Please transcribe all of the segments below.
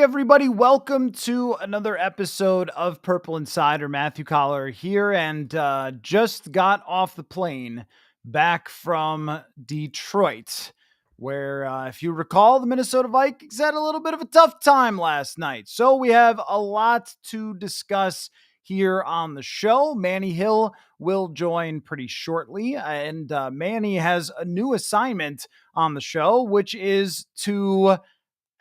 Hey everybody, welcome to another episode of Purple Insider. Matthew Coller here, and just got off the plane back from Detroit, where, if you recall, the Minnesota Vikings had a little bit of a tough time last night. So we have a lot to discuss here on the show. Manny Hill will join pretty shortly, and Manny has a new assignment on the show, which is to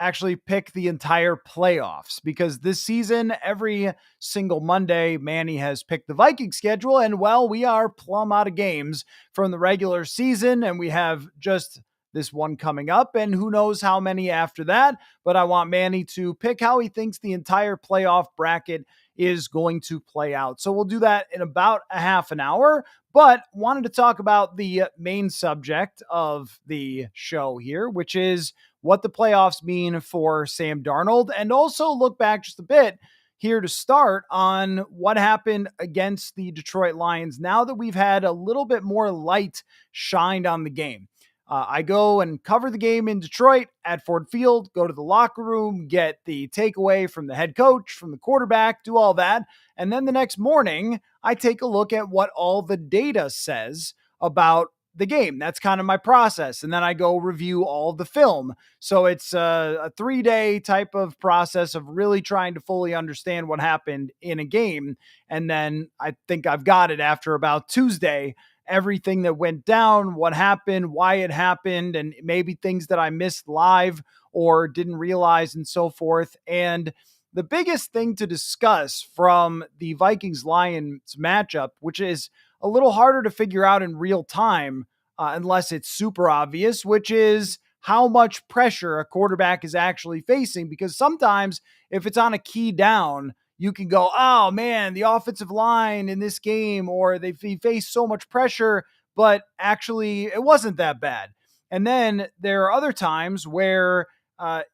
actually pick the entire playoffs, because this season, every single Monday, Manny has picked the Viking schedule. And well, we are plumb out of games from the regular season, and we have just this one coming up, and who knows how many after that. But I want Manny to pick how he thinks the entire playoff bracket is going to play out. So we'll do that in about a half an hour. But wanted to talk about the main subject of the show here, which is what the playoffs mean for Sam Darnold, and also look back just a bit here to start on what happened against the Detroit Lions now that we've had a little bit more light shined on the game. I go and cover the game in Detroit at Ford Field, go to the locker room, get the takeaway from the head coach, from the quarterback, do all that. And then the next morning, I take a look at what all the data says about the game. That's kind of my process. And then I go review all the film. So it's a 3-day type of process of really trying to fully understand what happened in a game. And then I think I've got it after about Tuesday, everything that went down, what happened, why it happened, and maybe things that I missed live or didn't realize, and so forth. And the biggest thing to discuss from the Vikings-Lions matchup, which is a little harder to figure out in real time, unless it's super obvious, which is how much pressure a quarterback is actually facing. Because sometimes if it's on a key down, you can go, oh man, the offensive line in this game, or they face so much pressure, but actually it wasn't that bad. And then there are other times where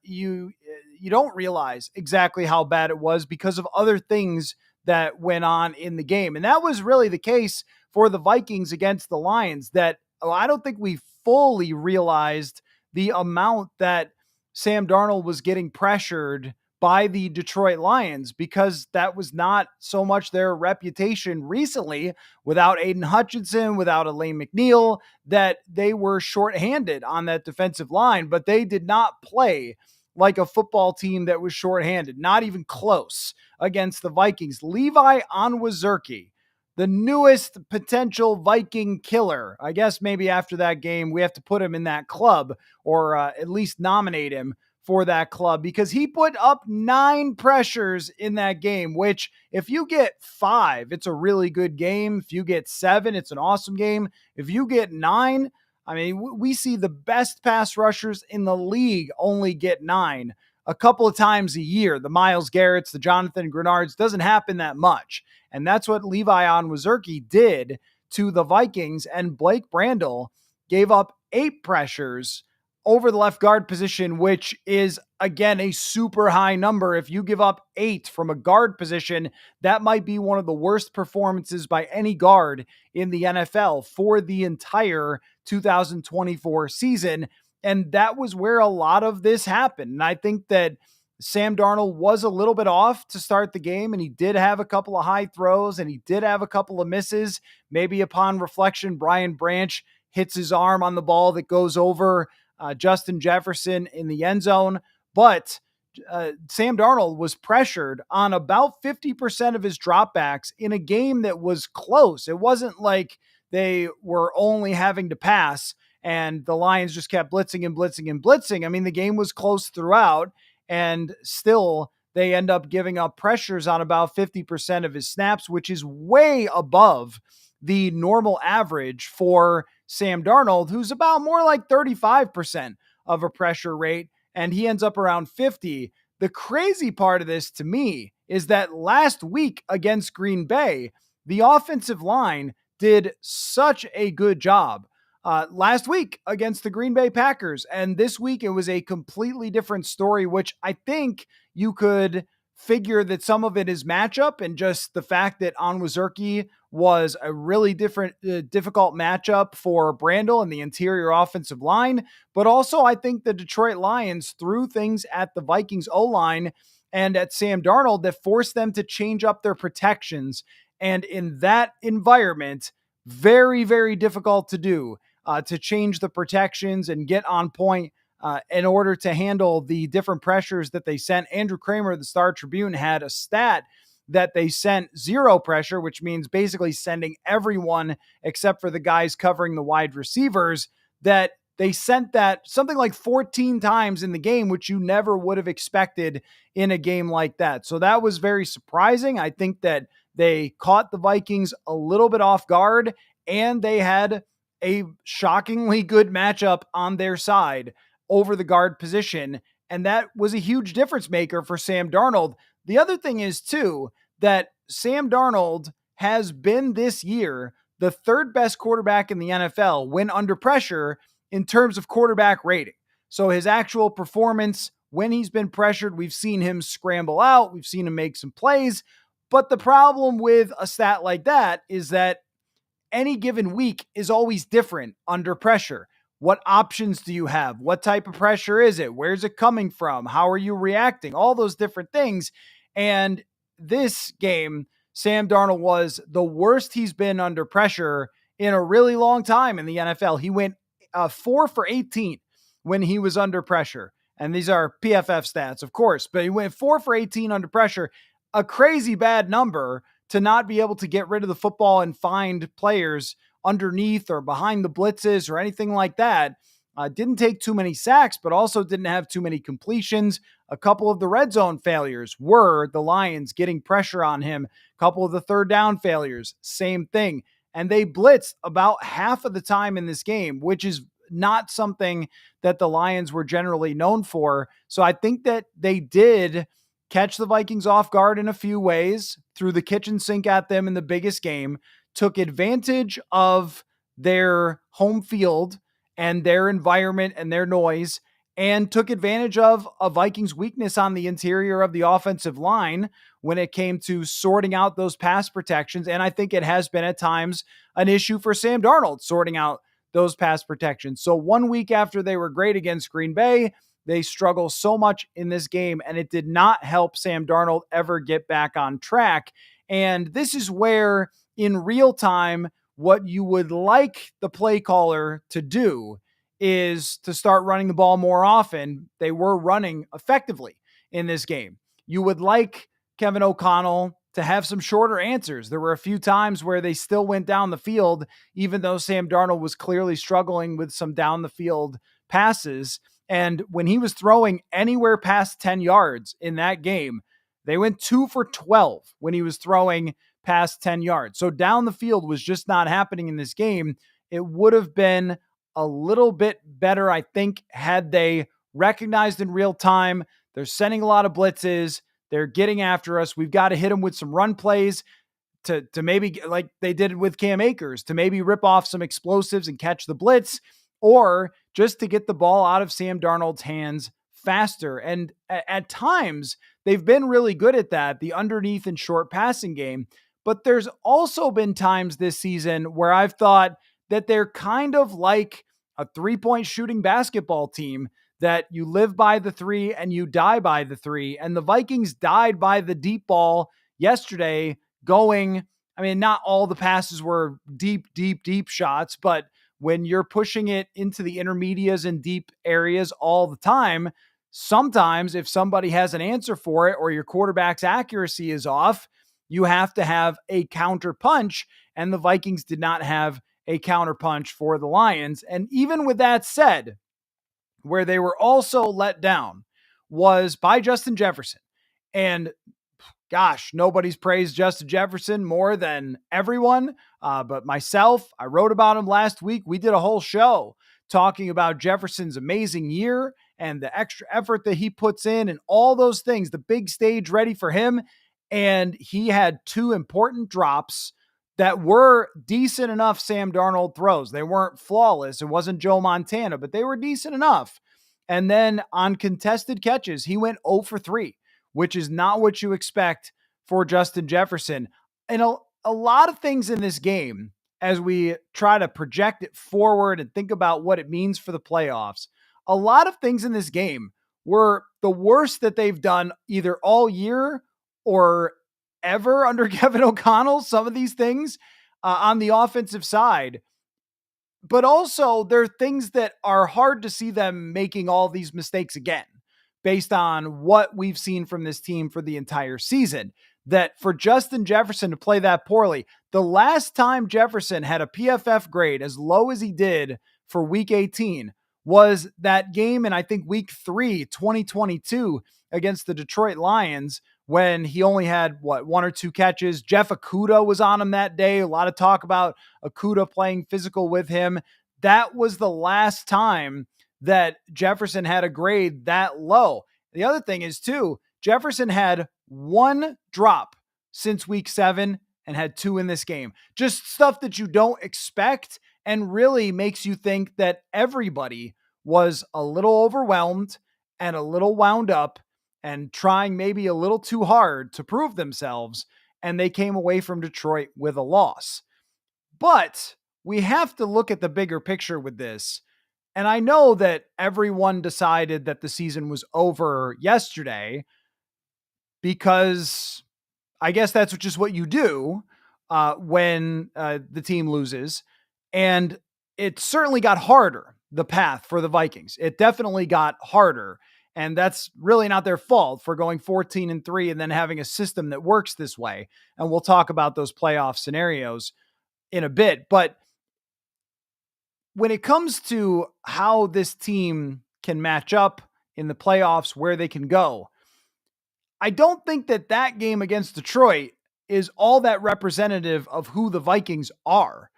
you don't realize exactly how bad it was because of other things that went on in the game. And that was really the case for the Vikings against the Lions, that I don't think we fully realized the amount that Sam Darnold was getting pressured by the Detroit Lions, because that was not so much their reputation recently, without Aiden Hutchinson, without Elaine McNeil, that they were shorthanded on that defensive line, but they did not play like a football team that was shorthanded, not even close, against the Vikings. Levi Onwuzurike, the newest potential Viking killer. I guess maybe after that game, we have to put him in that club, or at least nominate him for that club, because he put up 9 pressures in that game, which if you get 5, it's a really good game. If you get 7, it's an awesome game. If you get 9, I mean, we see the best pass rushers in the league only get 9 a couple of times a year. The Myles Garretts, the Jonathan Grenards, doesn't happen that much. And that's what Levi Onwuzurike did to the Vikings. And Blake Brandel gave up 8 pressures over the left guard position, which is, again, a super high number. If you give up 8 from a guard position, that might be one of the worst performances by any guard in the NFL for the entire 2024 season. And that was where a lot of this happened. And I think that Sam Darnold was a little bit off to start the game, and he did have a couple of high throws, and he did have a couple of misses. Maybe upon reflection, Brian Branch hits his arm on the ball that goes over Justin Jefferson in the end zone. But Sam Darnold was pressured on about 50% of his dropbacks in a game that was close. It wasn't like they were only having to pass and the Lions just kept blitzing and blitzing and blitzing. I mean, the game was close throughout, and still they end up giving up pressures on about 50% of his snaps, which is way above the normal average for Sam Darnold, who's about more like 35% of a pressure rate, and he ends up around 50. The crazy part of this to me is that last week against Green Bay, the offensive line did such a good job last week against the Green Bay Packers. And this week it was a completely different story, which I think you could figure that some of it is matchup and just the fact that Onwuzurike was a really difficult matchup for Brandel and the interior offensive line. But also, I think the Detroit Lions threw things at the Vikings O-line and at Sam Darnold that forced them to change up their protections. And in that environment, very, very difficult to do, to change the protections and get on point in order to handle the different pressures that they sent. Andrew Kramer, the Star Tribune, had a stat that they sent zero pressure, which means basically sending everyone except for the guys covering the wide receivers, that they sent that something like 14 times in the game, which you never would have expected in a game like that. So that was very surprising. I think that they caught the Vikings a little bit off guard, and they had a shockingly good matchup on their side over the guard position. And that was a huge difference maker for Sam Darnold. The other thing is, too, that Sam Darnold has been this year the third best quarterback in the NFL when under pressure in terms of quarterback rating. So his actual performance when he's been pressured, we've seen him scramble out, we've seen him make some plays. But the problem with a stat like that is that any given week is always different under pressure. What options do you have? What type of pressure is it? Where's it coming from? How are you reacting? All those different things. And this game, Sam Darnold was the worst he's been under pressure in a really long time in the NFL. He went 4 for 18 when he was under pressure. And these are PFF stats, of course, but he went 4 for 18 under pressure, a crazy bad number to not be able to get rid of the football and find players underneath or behind the blitzes or anything like that. Didn't take too many sacks, but also didn't have too many completions. A couple of the red zone failures were the Lions getting pressure on him. A couple of the third down failures, same thing. And they blitzed about half of the time in this game, which is not something that the Lions were generally known for. So I think that they did catch the Vikings off guard in a few ways, threw the kitchen sink at them in the biggest game, took advantage of their home field and their environment and their noise, and took advantage of a Vikings weakness on the interior of the offensive line when it came to sorting out those pass protections. And I think it has been at times an issue for Sam Darnold sorting out those pass protections. So 1 week after they were great against Green Bay, they struggle so much in this game, and it did not help Sam Darnold ever get back on track. And this is where, in real time, what you would like the play caller to do is to start running the ball more often. They were running effectively in this game. You would like Kevin O'Connell to have some shorter answers. There were a few times where they still went down the field, even though Sam Darnold was clearly struggling with some down the field passes. And when he was throwing anywhere past 10 yards in that game, they went 2 for 12 when he was throwing past 10 yards. So down the field was just not happening in this game. It would have been a little bit better, I think, had they recognized in real time they're sending a lot of blitzes, they're getting after us, we've got to hit them with some run plays to maybe, like they did with Cam Akers, to maybe rip off some explosives and catch the blitz, or just to get the ball out of Sam Darnold's hands faster. And at times, they've been really good at that, the underneath and short passing game. But there's also been times this season where I've thought that they're kind of like a three-point shooting basketball team, that you live by the three and you die by the three. And the Vikings died by the deep ball yesterday going, I mean, not all the passes were deep shots, but when you're pushing it into the intermediates and deep areas all the time, sometimes if somebody has an answer for it or your quarterback's accuracy is off, you have to have a counter punch. And the Vikings did not have a counter punch for the Lions. And even with that said, where they were also let down was by Justin Jefferson. And gosh, nobody's praised Justin Jefferson more than everyone, but myself. I wrote about him last week. We did a whole show talking about Jefferson's amazing year and the extra effort that he puts in and all those things, the big stage ready for him. And he had 2 important drops that were decent enough Sam Darnold throws. They weren't flawless. It wasn't Joe Montana, but they were decent enough. And then on contested catches, he went 0 for 3 which is not what you expect for Justin Jefferson. And a lot of things in this game, as we try to project it forward and think about what it means for the playoffs, a lot of things in this game were the worst that they've done either all year or ever under Kevin O'Connell. Some of these things on the offensive side, but also there are things that are hard to see them making all these mistakes again based on what we've seen from this team for the entire season. That for Justin Jefferson to play that poorly, the last time Jefferson had a PFF grade as low as he did for week 18 was that game in, I think, week 3, 2022 against the Detroit Lions, when he only had one or two catches. Jeff Okudah was on him that day. A lot of talk about Okudah playing physical with him. That was the last time that Jefferson had a grade that low. The other thing is too, Jefferson had one drop since week 7 and had 2 in this game. Just stuff that you don't expect and really makes you think that everybody was a little overwhelmed and a little wound up and trying maybe a little too hard to prove themselves, and they came away from Detroit with a loss. But we have to look at the bigger picture with this. And I know that everyone decided that the season was over yesterday because I guess that's just what you do when the team loses. And it certainly got harder, the path for the Vikings. It definitely got harder. And that's really not their fault for going 14-3 and then having a system that works this way. And we'll talk about those playoff scenarios in a bit. But when it comes to how this team can match up in the playoffs, where they can go, I don't think that game against Detroit is all that representative of who the Vikings are.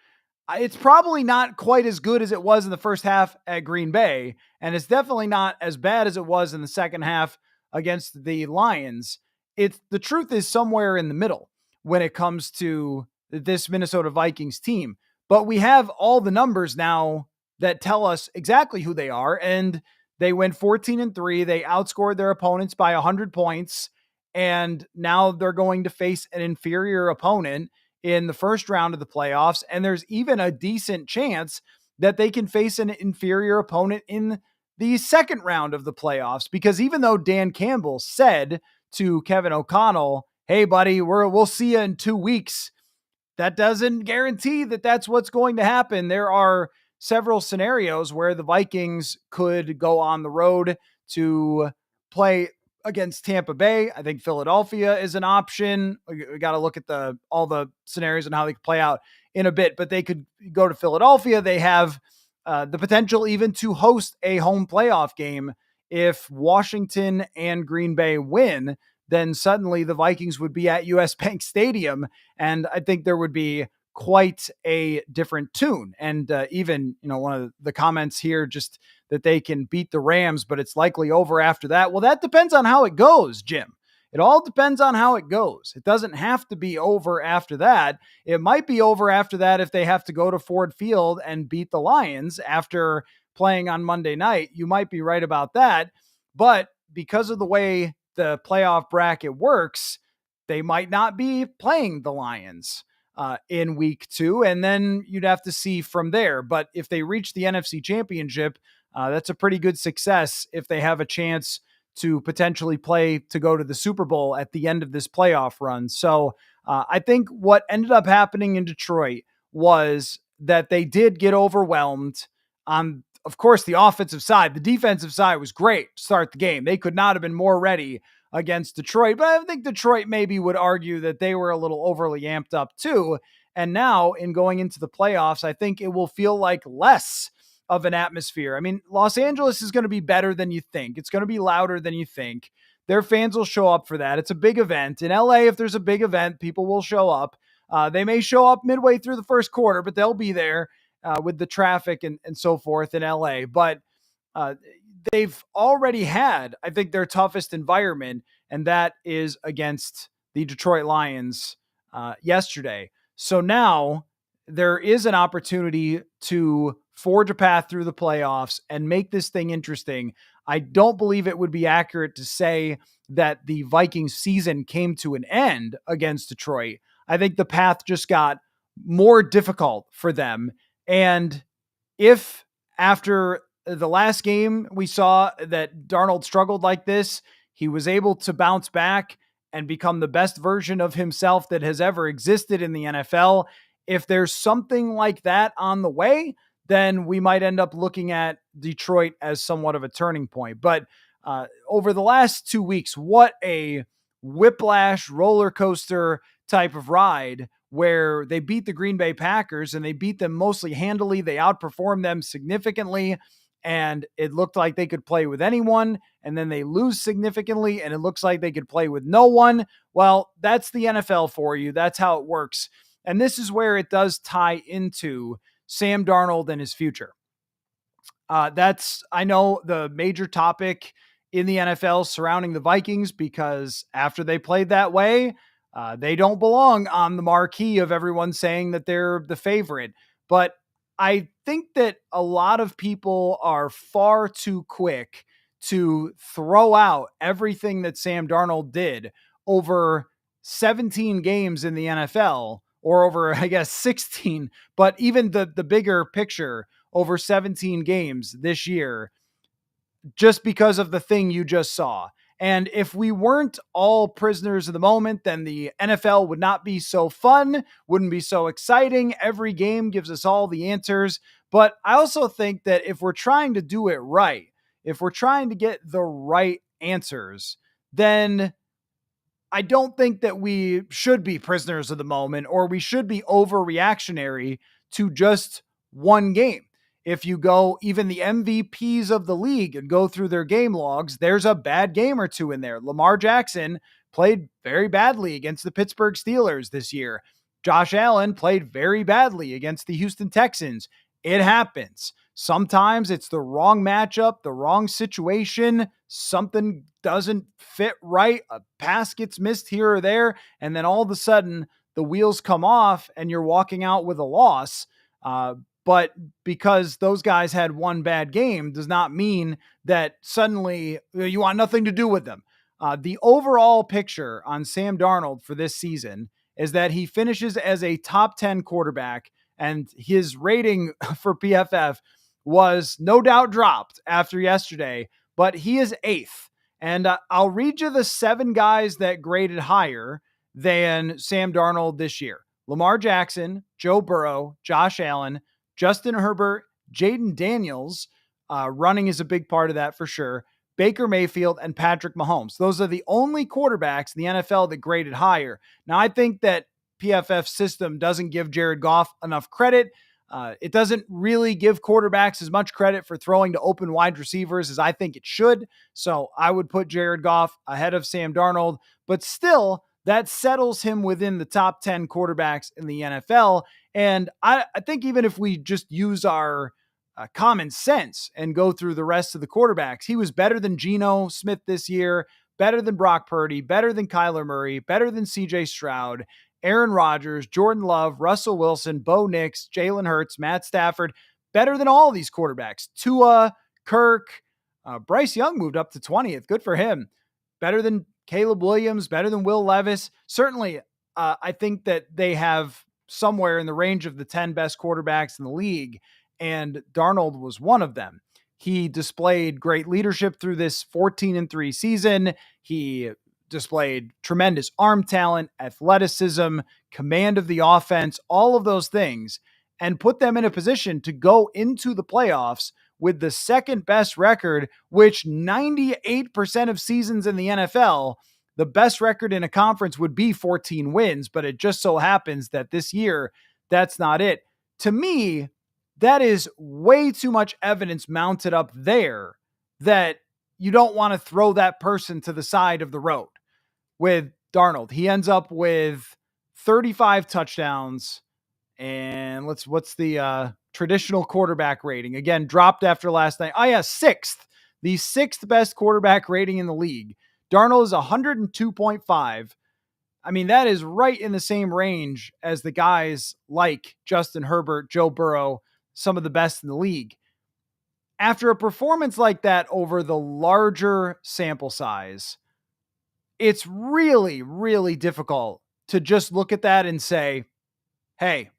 It's probably not quite as good as it was in the first half at Green Bay, and it's definitely not as bad as it was in the second half against the Lions. The truth is somewhere in the middle when it comes to this Minnesota Vikings team. But we have all the numbers now that tell us exactly who they are, and they went 14-3. They outscored their opponents by 100 points, and now they're going to face an inferior opponent in the first round of the playoffs. And there's even a decent chance that they can face an inferior opponent in the second round of the playoffs, because even though Dan Campbell said to Kevin O'Connell, "Hey buddy, we'll see you in 2 weeks," that doesn't guarantee that that's what's going to happen. There are several scenarios where the Vikings could go on the road to play against Tampa Bay. I think Philadelphia is an option. We got to look at all the scenarios and how they could play out in a bit, but they could go to Philadelphia. They have the potential even to host a home playoff game. If Washington and Green Bay win, then suddenly the Vikings would be at US Bank Stadium. And I think there would be quite a different tune. And even, one of the comments here, just that they can beat the Rams, but it's likely over after that. Well, that depends on how it goes, Jim. It all depends on how it goes. It doesn't have to be over after that. It might be over after that if they have to go to Ford Field and beat the Lions after playing on Monday night. You might be right about that. But because of the way the playoff bracket works, they might not be playing the Lions in week 2, and then you'd have to see from there. But if they reach the NFC Championship, that's a pretty good success if they have a chance to potentially play to go to the Super Bowl at the end of this playoff run. So I think what ended up happening in Detroit was that they did get overwhelmed on, of course, the offensive side. The defensive side was great to start the game. They could not have been more ready against Detroit, but I think Detroit maybe would argue that they were a little overly amped up too. And now in going into the playoffs, I think it will feel like less of an atmosphere. I mean, Los Angeles is going to be better than you think. It's going to be louder than you think. Their fans will show up for that. It's a big event. In LA, if there's a big event, people will show up. They may show up midway through the first quarter, but they'll be there with the traffic and so forth in LA. But they've already had, I think, their toughest environment, and that is against the Detroit Lions yesterday. So now there is an opportunity to forge a path through the playoffs and make this thing interesting. I don't believe it would be accurate to say that the Vikings season came to an end against Detroit. I think the path just got more difficult for them. And if after the last game we saw that Darnold struggled like this, he was able to bounce back and become the best version of himself that has ever existed in the NFL. If there's something like that on the way, then we might end up looking at Detroit as somewhat of a turning point. But over the last 2 weeks, what a whiplash roller coaster type of ride where they beat the Green Bay Packers and they beat them mostly handily. They outperformed them significantly, and it looked like they could play with anyone. And then they lose significantly, and it looks like they could play with no one. Well, that's the NFL for you. That's how it works. And this is where it does tie into Sam Darnold and his future. That's, I know, the major topic in the NFL surrounding the Vikings, because after they played that way, they don't belong on the marquee of everyone saying that they're the favorite. But I think that a lot of people are far too quick to throw out everything that Sam Darnold did over 17 games in the NFL, or over, I guess, 16, but even the bigger picture, over 17 games this year, just because of the thing you just saw. And if we weren't all prisoners of the moment, then the NFL would not be so fun, wouldn't be so exciting. Every game gives us all the answers. But I also think that if we're trying to do it right, if we're trying to get the right answers, then I don't think that we should be prisoners of the moment, or we should be overreactionary to just one game. If you go even the MVPs of the league and go through their game logs, there's a bad game or two in there. Lamar Jackson played very badly against the Pittsburgh Steelers this year. Josh Allen played very badly against the Houston Texans. It happens. Sometimes it's the wrong matchup, the wrong situation. Something doesn't fit right. A pass gets missed here or there. And then all of a sudden, the wheels come off and you're walking out with a loss. But because those guys had one bad game does not mean that suddenly you want nothing to do with them. The overall picture on Sam Darnold for this season is that he finishes as a top 10 quarterback, and his rating for PFF was no doubt dropped after yesterday, but he is eighth. And I'll read you the 7 guys that graded higher than Sam Darnold this year: Lamar Jackson, Joe Burrow, Josh Allen, Justin Herbert, Jaden Daniels. Running is a big part of that for sure. Baker Mayfield and Patrick Mahomes. Those are the only quarterbacks in the NFL that graded higher. Now, I think that PFF system doesn't give Jared Goff enough credit. It doesn't really give quarterbacks as much credit for throwing to open wide receivers as I think it should. So I would put Jared Goff ahead of Sam Darnold, but still, that settles him within the top 10 quarterbacks in the NFL. And I think even if we just use our common sense and go through the rest of the quarterbacks, he was better than Geno Smith this year, better than Brock Purdy, better than Kyler Murray, better than CJ Stroud, Aaron Rodgers, Jordan Love, Russell Wilson, Bo Nix, Jalen Hurts, Matt Stafford, better than all these quarterbacks. Tua, Kirk, Bryce Young moved up to 20th. Good for him. Better than Caleb Williams, better than Will Levis. Certainly, I think that they have somewhere in the range of the 10 best quarterbacks in the league, and Darnold was one of them. He displayed great leadership through this 14-3 season. He displayed tremendous arm talent, athleticism, command of the offense, all of those things, and put them in a position to go into the playoffs with the second best record, which 98% of seasons in the NFL, the best record in a conference would be 14 wins, but it just so happens that this year, that's not it. To me, that is way too much evidence mounted up there that you don't want to throw that person to the side of the road. With Darnold, he ends up with 35 touchdowns. And what's the traditional quarterback rating? Again, dropped after last night. Oh yeah, sixth. The sixth best quarterback rating in the league. Darnold is 102.5. I mean, that is right in the same range as the guys like Justin Herbert, Joe Burrow, some of the best in the league. After a performance like that over the larger sample size, it's really, really difficult to just look at that and say, hey,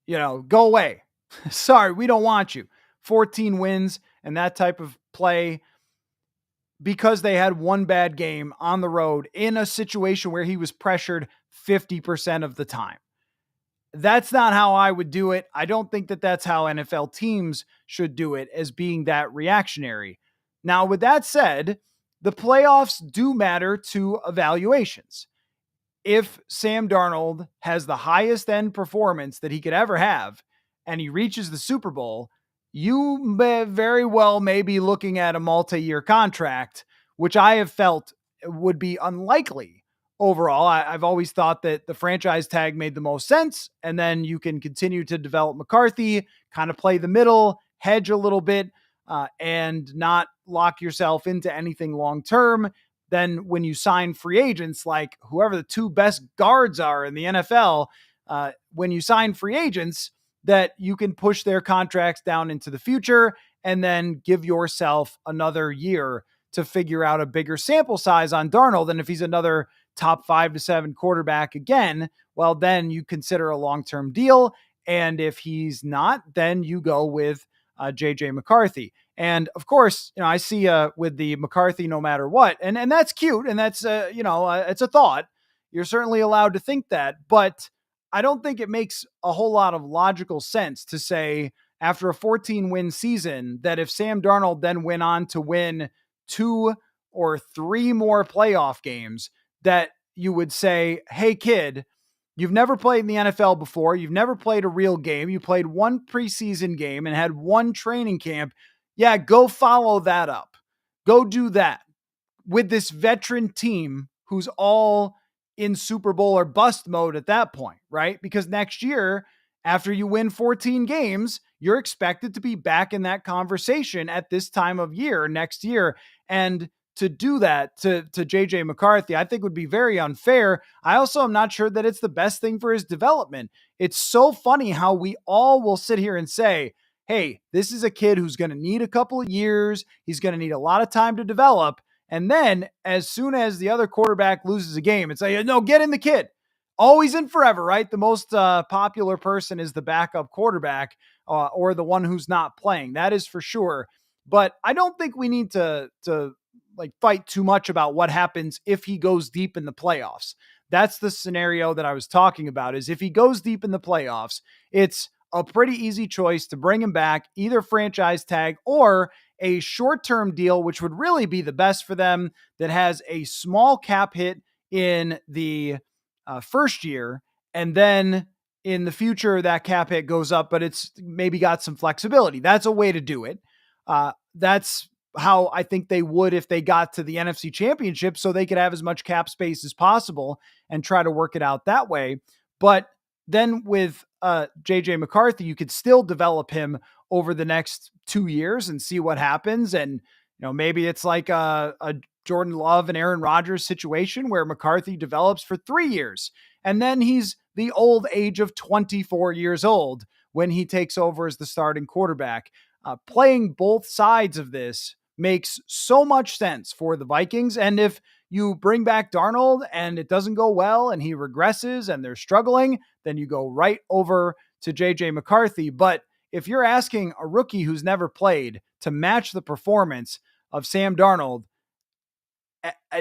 go away. Sorry, we don't want you. 14 wins and that type of play because they had one bad game on the road in a situation where he was pressured 50% of the time. That's not how I would do it. I don't think that that's how NFL teams should do it, as being that reactionary. Now, with that said, the playoffs do matter to evaluations. If Sam Darnold has the highest end performance that he could ever have and he reaches the Super Bowl, you may very well may be looking at a multi-year contract, which I have felt would be unlikely overall. I've always thought that the franchise tag made the most sense, and then you can continue to develop McCarthy, kind of play the middle, hedge a little bit, and not lock yourself into anything long term. Then when you sign free agents, like whoever the two best guards are in the NFL, when you sign free agents, that you can push their contracts down into the future and then give yourself another year to figure out a bigger sample size on Darnold. And if he's another top 5 to 7 quarterback again, well, then you consider a long-term deal. And if he's not, then you go with JJ McCarthy. And of course, I see with the McCarthy no matter what, and that's cute, and that's it's a thought. You're certainly allowed to think that, but I don't think it makes a whole lot of logical sense to say after a 14-win season that if Sam Darnold then went on to win 2 or 3 more playoff games, that you would say, "Hey kid, you've never played in the NFL before. You've never played a real game. You played one preseason game and had one training camp. Yeah, go follow that up. Go do that with this veteran team who's all in Super Bowl or bust mode at that point, right? Because next year, after you win 14 games, you're expected to be back in that conversation at this time of year next year. And to do that to JJ McCarthy, I think would be very unfair. I also am not sure that it's the best thing for his development. It's so funny how we all will sit here and say, hey, this is a kid who's going to need a couple of years. He's going to need a lot of time to develop. And then as soon as the other quarterback loses a game, it's like, no, get in the kid. Always and forever, right? The most popular person is the backup quarterback or the one who's not playing. That is for sure. But I don't think we need to like fight too much about what happens if he goes deep in the playoffs. That's the scenario that I was talking about, is if he goes deep in the playoffs, it's a pretty easy choice to bring him back, either franchise tag or a short-term deal, which would really be the best for them, that has a small cap hit in the first year. And then in the future, that cap hit goes up, but it's maybe got some flexibility. That's a way to do it. That's how I think they would if they got to the NFC Championship, so they could have as much cap space as possible and try to work it out that way. But then with JJ McCarthy, you could still develop him over the next 2 years and see what happens. And, maybe it's like a Jordan Love and Aaron Rodgers situation where McCarthy develops for 3 years. And then he's the old age of 24 years old when he takes over as the starting quarterback. Playing both sides of this makes so much sense for the Vikings. And if you bring back Darnold and it doesn't go well and he regresses and they're struggling, then you go right over to JJ McCarthy. But if you're asking a rookie who's never played to match the performance of Sam Darnold,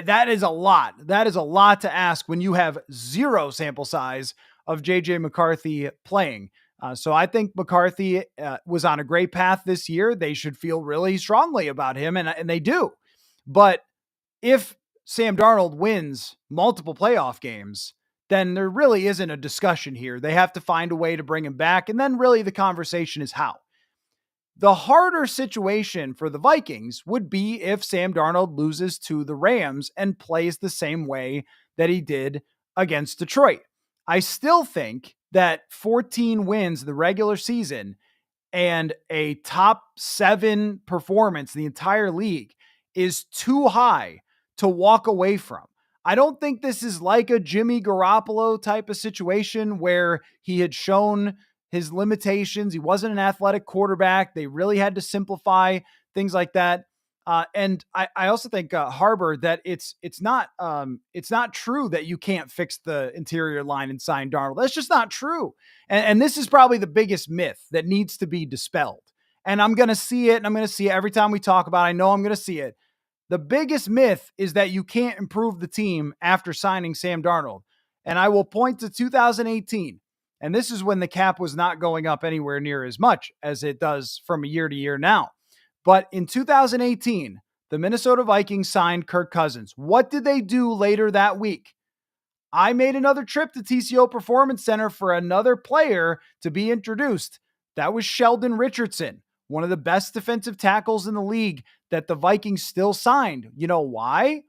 that is a lot. That is a lot to ask when you have zero sample size of JJ McCarthy playing. So I think McCarthy was on a great path this year. They should feel really strongly about him, and they do. But if Sam Darnold wins multiple playoff games, then there really isn't a discussion here. They have to find a way to bring him back, and then really the conversation is how. The harder situation for the Vikings would be if Sam Darnold loses to the Rams and plays the same way that he did against Detroit. I still think that 14 wins the regular season and a top 7 performance in the entire league is too high to walk away from. I don't think this is like a Jimmy Garoppolo type of situation where he had shown his limitations. He wasn't an athletic quarterback. They really had to simplify things like that. And I also think Harbor that it's not true that you can't fix the interior line and sign Darnold. That's just not true. And this is probably the biggest myth that needs to be dispelled. And I'm going to see it, and I'm going to see it every time we talk about it. I know I'm going to see it. The biggest myth is that you can't improve the team after signing Sam Darnold. And I will point to 2018. And this is when the cap was not going up anywhere near as much as it does from year to year now. But in 2018, the Minnesota Vikings signed Kirk Cousins. What did they do later that week? I made another trip to TCO Performance Center for another player to be introduced. That was Sheldon Richardson, one of the best defensive tackles in the league that the Vikings still signed. You know why?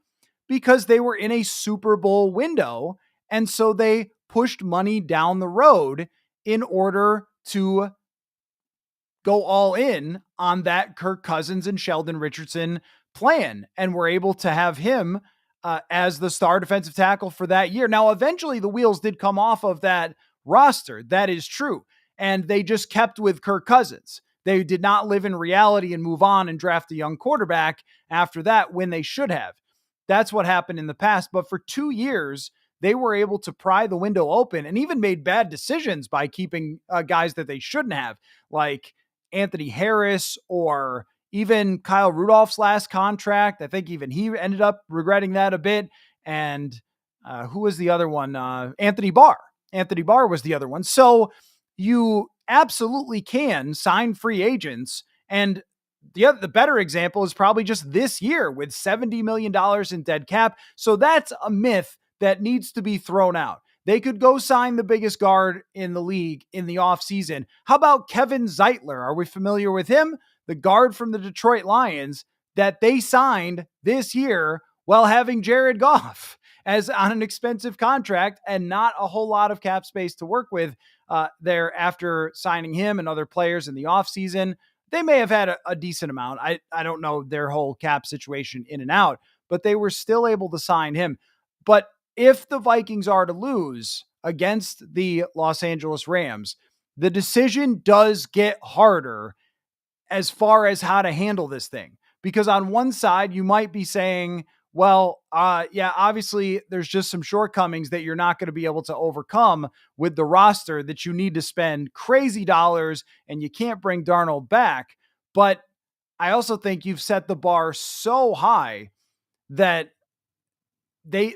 Because they were in a Super Bowl window, and so they pushed money down the road in order to go all in on that Kirk Cousins and Sheldon Richardson plan, and were able to have him as the star defensive tackle for that year. Now, eventually the wheels did come off of that roster. That is true. And they just kept with Kirk Cousins. They did not live in reality and move on and draft a young quarterback after that when they should have. That's what happened in the past. But for 2 years, they were able to pry the window open and even made bad decisions by keeping guys that they shouldn't have, like Anthony Harris or even Kyle Rudolph's last contract. I think even he ended up regretting that a bit. And who was the other one? Anthony Barr. Anthony Barr was the other one. So you absolutely can sign free agents. And the better example is probably just this year with $70 million in dead cap. So that's a myth that needs to be thrown out. They could go sign the biggest guard in the league in the offseason. How about Kevin Zeitler? Are we familiar with him? The guard from the Detroit Lions that they signed this year while having Jared Goff as on an expensive contract and not a whole lot of cap space to work with there after signing him and other players in the offseason. They may have had a decent amount. I don't know their whole cap situation in and out, but they were still able to sign him. But if the Vikings are to lose against the Los Angeles Rams, the decision does get harder as far as how to handle this thing. Because on one side, you might be saying, well, yeah, obviously there's just some shortcomings that you're not going to be able to overcome with the roster, that you need to spend crazy dollars and you can't bring Darnold back. But I also think you've set the bar so high that they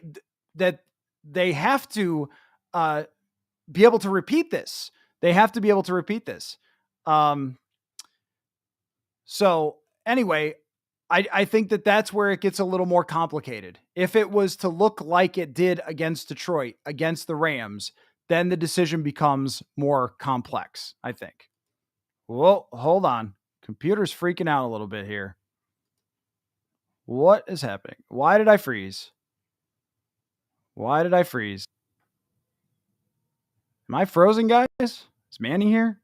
have to be able to repeat this. They have to be able to repeat this. So anyway, I think that that's where it gets a little more complicated. If it was to look like it did against Detroit, against the Rams, then the decision becomes more complex, I think. Whoa, hold on. Computer's freaking out a little bit here. What is happening? Why did I freeze? Why did I freeze? Am I frozen, guys? Is Manny here?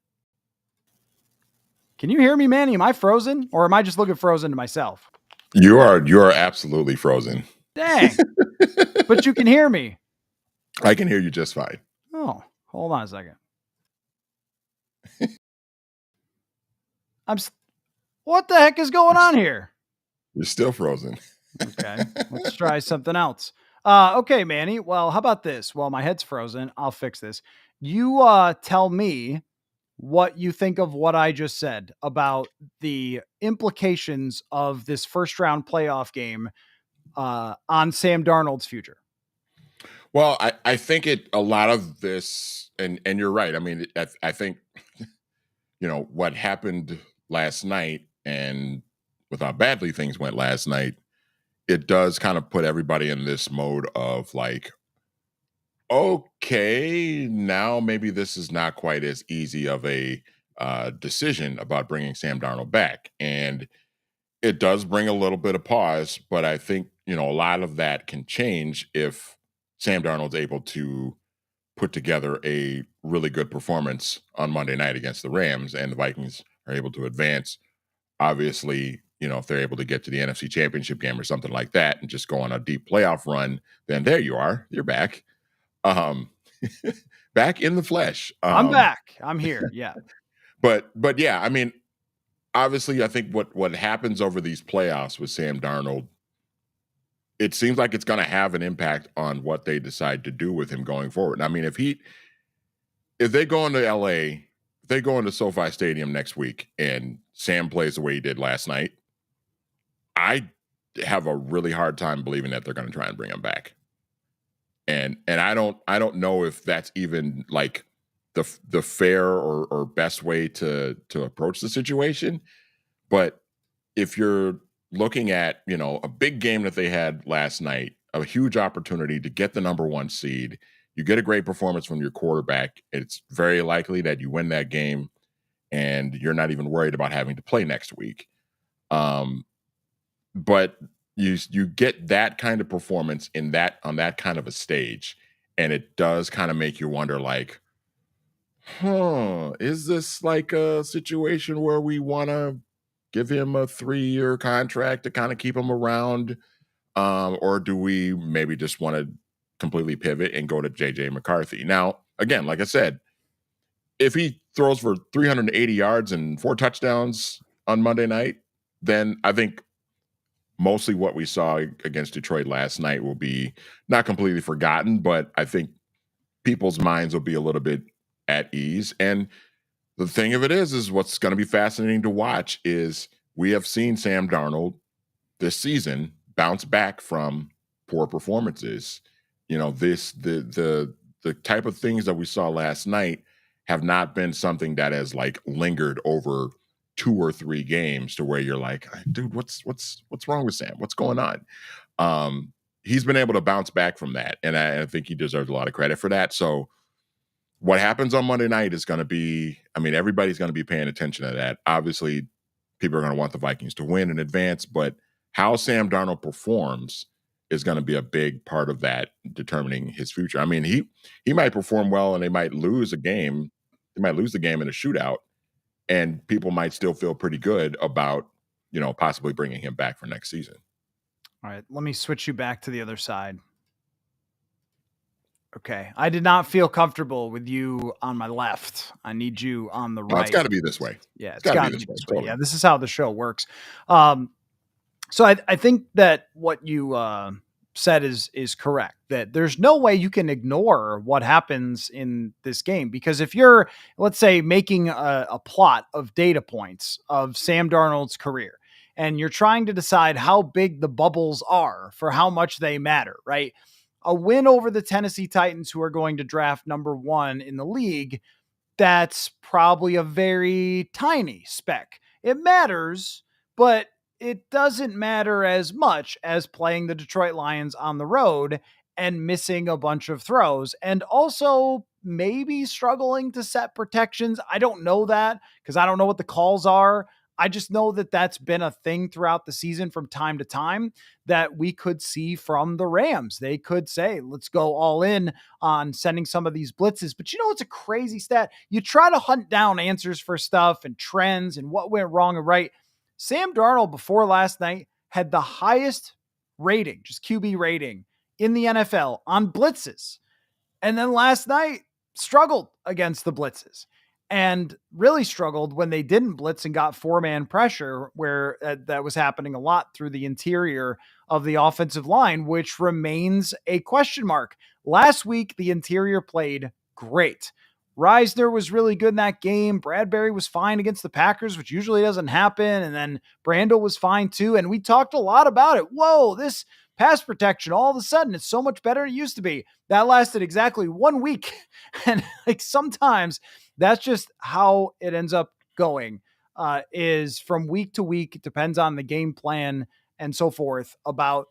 Can you hear me, Manny? Am I frozen, or am I just looking frozen to myself? You are absolutely frozen. Dang. But you can hear me. I can hear you just fine. Oh, hold on a second. What the heck is going on here? You're still frozen. Okay, let's try something else. Okay, Manny. Well, how about this? Well, my head's frozen. I'll fix this. You tell me what you think of what I just said about the implications of this first round playoff game on Sam Darnold's future. Well, I think a lot of this, and you're right. I mean, I think, what happened last night and with how badly things went last night, it does kind of put everybody in this mode of like, okay, now maybe this is not quite as easy of a decision about bringing Sam Darnold back. And it does bring a little bit of pause, but I think, a lot of that can change if Sam Darnold's able to put together a really good performance on Monday night against the Rams and the Vikings are able to advance. Obviously, if they're able to get to the NFC Championship game or something like that and just go on a deep playoff run, then there you are. You're back. back in the flesh. I'm back. I'm here. Yeah. But yeah, I mean, obviously, I think what happens over these playoffs with Sam Darnold, it seems like it's going to have an impact on what they decide to do with him going forward. I mean, if they go into LA, if they go into SoFi Stadium next week and Sam plays the way he did last night, I have a really hard time believing that they're going to try and bring him back. And I don't know if that's even like the fair or best way to approach the situation. But if you're looking at, a big game that they had last night, a huge opportunity to get the number one seed, you get a great performance from your quarterback, it's very likely that you win that game and you're not even worried about having to play next week. Um, but you get that kind of performance on that kind of a stage, and it does kind of make you wonder, like, is this like a situation where we want to give him a 3-year contract to kind of keep him around, or do we maybe just want to completely pivot and go to JJ McCarthy? Now, again, like I said, if he throws for 380 yards and 4 touchdowns on Monday night, then I think mostly what we saw against Detroit last night will be not completely forgotten, but I think people's minds will be a little bit at ease. And the thing of it is what's going to be fascinating to watch is we have seen Sam Darnold this season bounce back from poor performances. The type of things that we saw last night have not been something that has like lingered over 2 or 3 games to where you're like, dude, what's wrong with Sam? What's going on? He's been able to bounce back from that, and I think he deserves a lot of credit for that. So what happens on Monday night is going to be, I mean, everybody's going to be paying attention to that. Obviously, people are going to want the Vikings to win in advance, but how Sam Darnold performs is going to be a big part of that determining his future. I mean, he might perform well and they might lose a game. They might lose the game in a shootout, and people might still feel pretty good about, possibly bringing him back for next season. All right. Let me switch you back to the other side. Okay. I did not feel comfortable with you on my left. I need you on the Oh, it's right. got to be this way. Yeah, It's got to be this way. Totally. Yeah, this is how the show works. So I think that what you said is correct, that there's no way you can ignore what happens in this game, because if you're, let's say, making a plot of data points of Sam Darnold's career, and you're trying to decide how big the bubbles are for how much they matter, right? A win over the Tennessee Titans, who are going to draft number 1 in the league, that's probably a very tiny speck. It matters, but it doesn't matter as much as playing the Detroit Lions on the road and missing a bunch of throws, and also maybe struggling to set protections. I don't know that because I don't know what the calls are. I just know that that's been a thing throughout the season from time to time that we could see from the Rams. They could say, let's go all in on sending some of these blitzes. But it's a crazy stat. You try to hunt down answers for stuff and trends and what went wrong and right. Sam Darnold before last night had the highest rating, just QB rating in the NFL on blitzes. And then last night struggled against the blitzes and really struggled when they didn't blitz and got 4-man pressure, where that was happening a lot through the interior of the offensive line, which remains a question mark. Last week, the interior played great. Reisner was really good in that game. Bradbury was fine against the Packers, which usually doesn't happen. And then Brandel was fine too. And we talked a lot about it. Whoa, this pass protection, all of a sudden, it's so much better than it used to be. That lasted exactly 1 week. And like sometimes that's just how it ends up going, is from week to week. It depends on the game plan and so forth about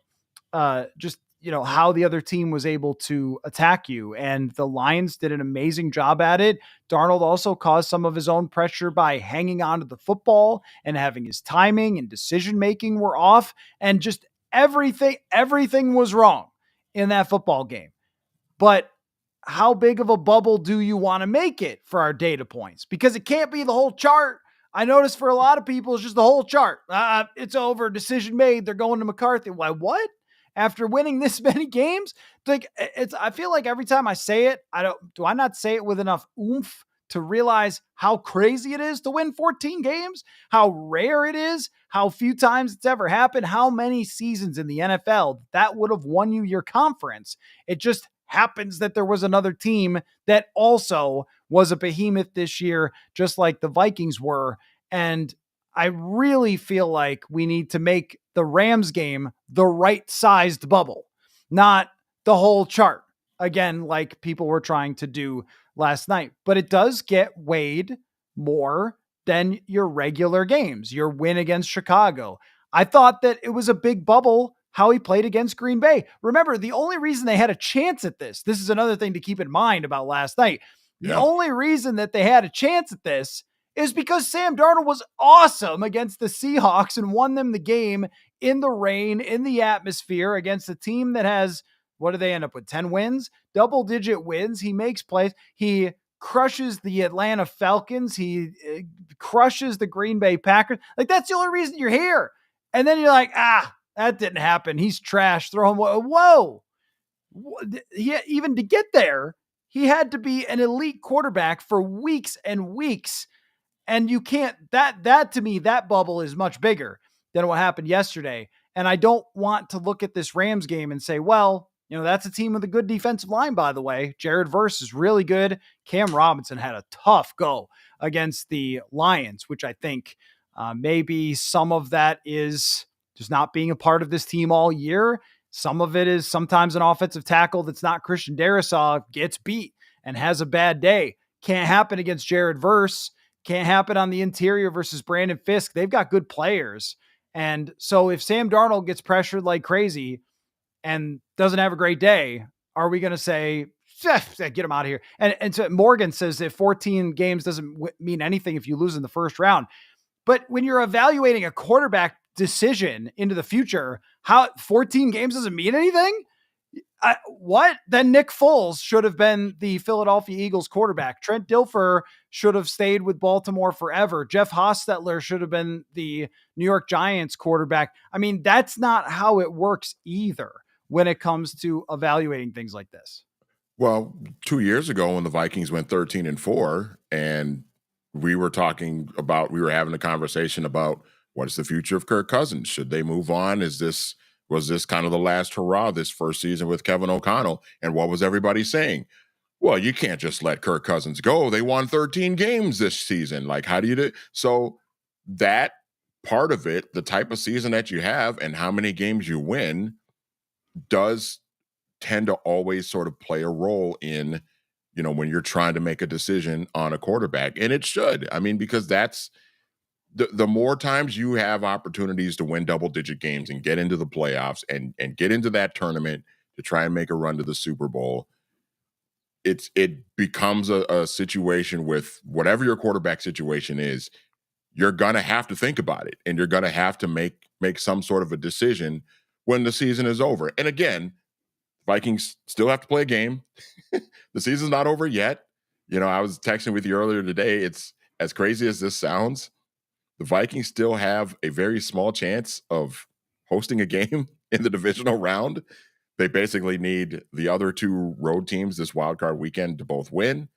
just, how the other team was able to attack you. And the Lions did an amazing job at it. Darnold also caused some of his own pressure by hanging on to the football and having his timing and decision-making were off, and just everything was wrong in that football game. But how big of a bubble do you want to make it for our data points? Because it can't be the whole chart. I noticed for a lot of people, it's just the whole chart. It's over. Decision made. They're going to McCarthy. Why? What? after winning this many games. Like I feel like every time I say it, do I not say it with enough oomph to realize how crazy it is to win 14 games, how rare it is, how few times it's ever happened, how many seasons in the NFL that would have won you your conference. It just happens that there was another team that also was a behemoth this year, just like the Vikings were. And I really feel like we need to make the Rams game the right sized bubble, not the whole chart. Again, like people were trying to do last night, but it does get weighed more than your regular games, your win against Chicago. I thought that it was a big bubble how he played against Green Bay. Remember, the only reason they had a chance at this is another thing to keep in mind about last night. The Yeah. only reason that they had a chance at this is because Sam Darnold was awesome against the Seahawks and won them the game in the rain, in the atmosphere against a team that has, what do they end up with? 10 wins, double digit wins. He makes plays. He crushes the Atlanta Falcons. He crushes the Green Bay Packers. Like, that's the only reason you're here. And then you're like, that didn't happen. He's trash. Throw him. Whoa. He, even to get there, he had to be an elite quarterback for weeks and weeks. And you can't, that to me, that bubble is much bigger than what happened yesterday. And I don't want to look at this Rams game and say, well, that's a team with a good defensive line, by the way. Jared Verse is really good. Cam Robinson had a tough go against the Lions, which I think maybe some of that is just not being a part of this team all year. Some of it is sometimes an offensive tackle that's not Christian Darrisaw gets beat and has a bad day. Can't happen against Jared Verse. Can't happen on the interior versus Brandon Fisk. They've got good players. And so if Sam Darnold gets pressured like crazy and doesn't have a great day, are we going to say, get him out of here? And so Morgan says that 14 games doesn't mean anything if you lose in the first round. But when you're evaluating a quarterback decision into the future, how 14 games doesn't mean anything? What? Then Nick Foles should have been the Philadelphia Eagles quarterback. Trent Dilfer should have stayed with Baltimore forever. Jeff Hostetler should have been the New York Giants quarterback. I mean, that's not how it works either when it comes to evaluating things like this. Well, 2 years ago when the Vikings went 13-4 and we were having a conversation about what is the future of Kirk Cousins? Should they move on? Was this kind of the last hurrah this first season with Kevin O'Connell? And what was everybody saying? Well, you can't just let Kirk Cousins go. They won 13 games this season. Like, how do you do? So that part of it, the type of season that you have and how many games you win does tend to always sort of play a role in, when you're trying to make a decision on a quarterback. And it should. I mean, because that's the more times you have opportunities to win double-digit games and get into the playoffs and get into that tournament to try and make a run to the Super Bowl, it becomes a situation with whatever your quarterback situation is, you're going to have to think about it and you're going to have to make some sort of a decision when the season is over. And again, Vikings still have to play a game. The season's not over yet. I was texting with you earlier today. It's as crazy as this sounds. The Vikings still have a very small chance of hosting a game in the divisional round. They basically need the other two road teams this wildcard weekend to both win.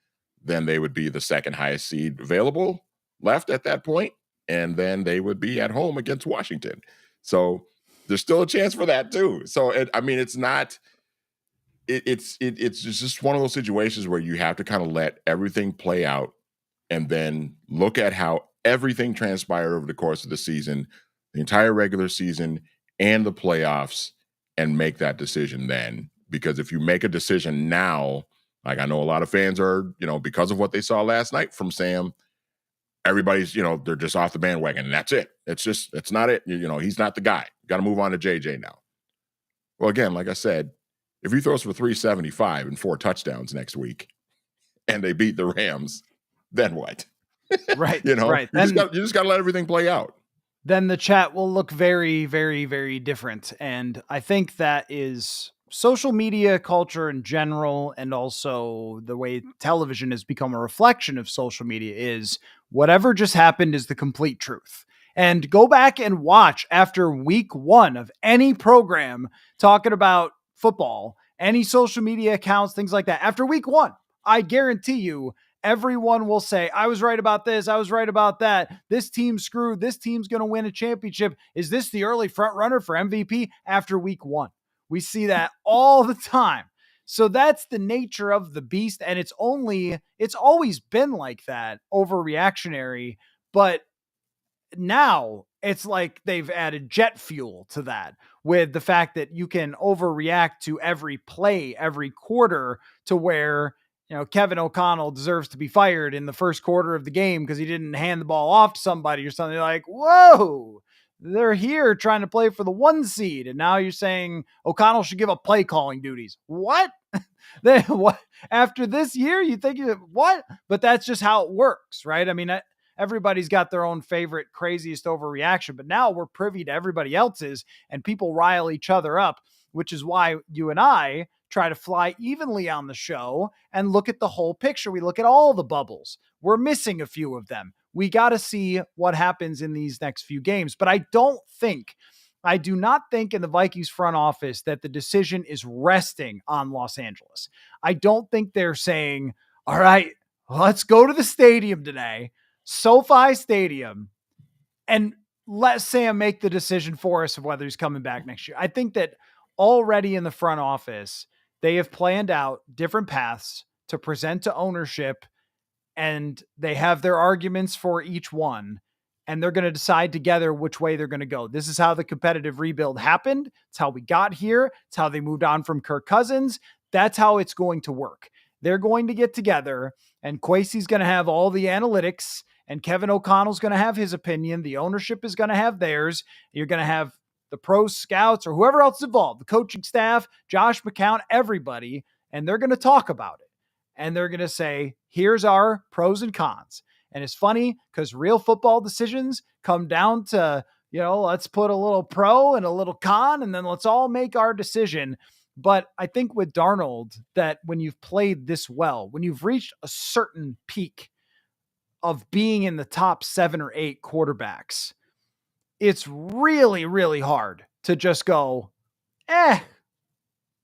Then they would be the second highest seed available left at that point, and then they would be at home against Washington. So there's still a chance for that too. So it's not. It's just one of those situations where you have to kind of let everything play out and then look at how everything transpired over the course of the season, the entire regular season and the playoffs, and make that decision then. Because if you make a decision now, like I know a lot of fans are, because of what they saw last night from Sam, everybody's, they're just off the bandwagon and that's it. It's not it. He's not the guy. Got to move on to JJ now. Well, again, like I said, if he throws for 375 and 4 touchdowns next week and they beat the Rams, then what? Right. Right. You just got to let everything play out. Then the chat will look very, very, very different. And I think that is social media culture in general, and also the way television has become a reflection of social media, is whatever just happened is the complete truth. And go back and watch after week one of any program talking about football, any social media accounts, things like that. After week one, I guarantee you, everyone will say, I was right about this. I was right about that. This team's screwed. This team's going to win a championship. Is this the early front runner for MVP after week one? We see that all the time. So that's the nature of the beast. And it's always been like that, overreactionary. But now it's like they've added jet fuel to that with the fact that you can overreact to every play, every quarter, to where, Kevin O'Connell deserves to be fired in the first quarter of the game because he didn't hand the ball off to somebody or something. Like, whoa, they're here trying to play for the 1 seed. And now you're saying O'Connell should give up play calling duties. What? Then what? After this year, you think what? But that's just how it works, right? I mean, everybody's got their own favorite, craziest overreaction, but now we're privy to everybody else's, and people rile each other up, which is why you and I try to fly evenly on the show and look at the whole picture. We look at all the bubbles. We're missing a few of them. We got to see what happens in these next few games. But I do not think in the Vikings front office that the decision is resting on Los Angeles. I don't think they're saying, all right, let's go to the stadium today, SoFi Stadium, and let Sam make the decision for us of whether he's coming back next year. I think that already in the front office, they have planned out different paths to present to ownership, and they have their arguments for each one, and they're going to decide together which way they're going to go. This is how the competitive rebuild happened. It's how we got here. It's how they moved on from Kirk Cousins. That's how it's going to work. They're going to get together, and Kwesi's going to have all the analytics, and Kevin O'Connell's going to have his opinion. The ownership is going to have theirs. You're going to have the pro scouts or whoever else involved, the coaching staff, Josh McCown, everybody, and they're going to talk about it. And they're going to say, here's our pros and cons. And it's funny because real football decisions come down to, let's put a little pro and a little con, and then let's all make our decision. But I think with Darnold, that when you've played this well, when you've reached a certain peak of being in the top 7 or 8 quarterbacks, it's really, really hard to just go,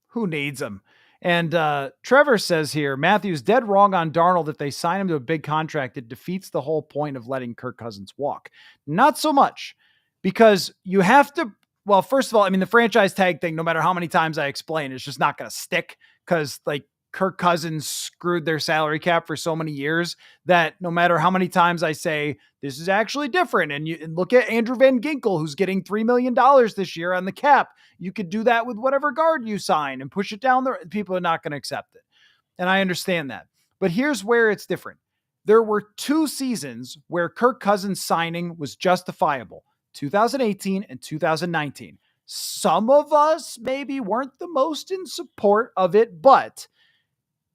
who needs him? And Trevor says here, Matthew's dead wrong on Darnold. If they sign him to a big contract, it defeats the whole point of letting Kirk Cousins walk. Not so much, because you have to, well, first of all, I mean, the franchise tag thing, no matter how many times I explain, it's just not going to stick, because like Kirk Cousins screwed their salary cap for so many years that no matter how many times I say, this is actually different. And you look at Andrew Van Ginkel, who's getting $3 million this year on the cap. You could do that with whatever guard you sign and push it down there. People are not going to accept it. And I understand that. But here's where it's different. There were 2 seasons where Kirk Cousins signing was justifiable, 2018 and 2019. Some of us maybe weren't the most in support of it, but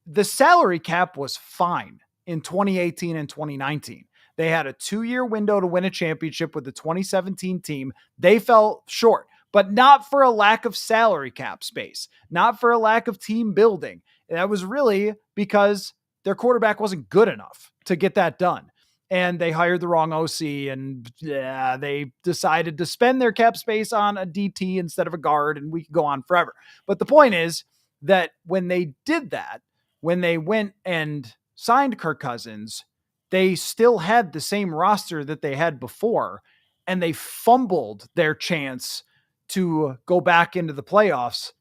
the salary cap was fine in 2018 and 2019. They had a 2-year window to win a championship with the 2017 team. They fell short, but not for a lack of salary cap space, not for a lack of team building. That was really because their quarterback wasn't good enough to get that done. And they hired the wrong OC, and they decided to spend their cap space on a DT instead of a guard, and we could go on forever. But the point is that when they did that, when they went and signed Kirk Cousins, they still had the same roster that they had before, and they fumbled their chance to go back into the playoffs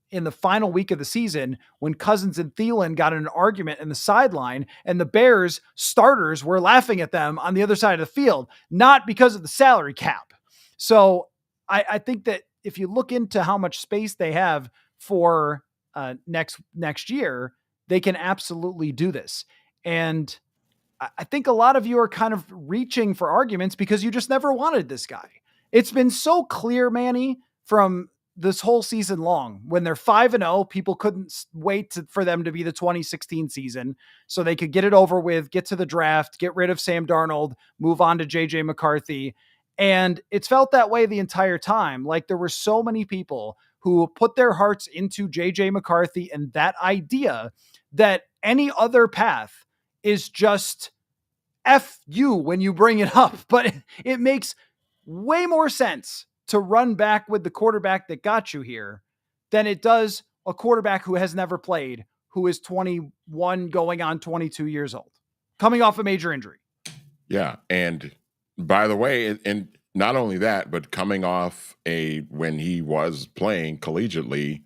in the final week of the season when Cousins and Thielen got in an argument in the sideline, and the Bears starters were laughing at them on the other side of the field, not because of the salary cap. So I think that if you look into how much space they have for next year, they can absolutely do this. And I think a lot of you are kind of reaching for arguments because you just never wanted this guy. It's been so clear, Manny, from this whole season long. When they're 5-0, people couldn't wait for them to be the 2016 season so they could get it over with, get to the draft, get rid of Sam Darnold, move on to JJ McCarthy. And it's felt that way the entire time. Like there were so many people who put their hearts into JJ McCarthy and that idea that any other path is just F you when you bring it up. But it makes way more sense to run back with the quarterback that got you here than it does a quarterback who has never played, who is 21 going on 22 years old, coming off a major injury. Yeah. And by the way, and not only that, but coming off when he was playing collegiately,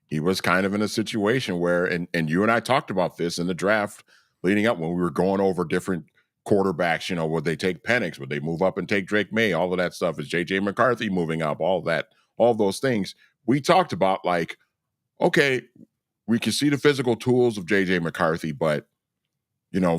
he was kind of in a situation where, and you and I talked about this in the draft leading up when we were going over different quarterbacks, would they take Penix? Would they move up and take Drake May? All of that stuff. Is JJ McCarthy moving up? All that, all those things. We talked about like, okay, we can see the physical tools of JJ McCarthy, but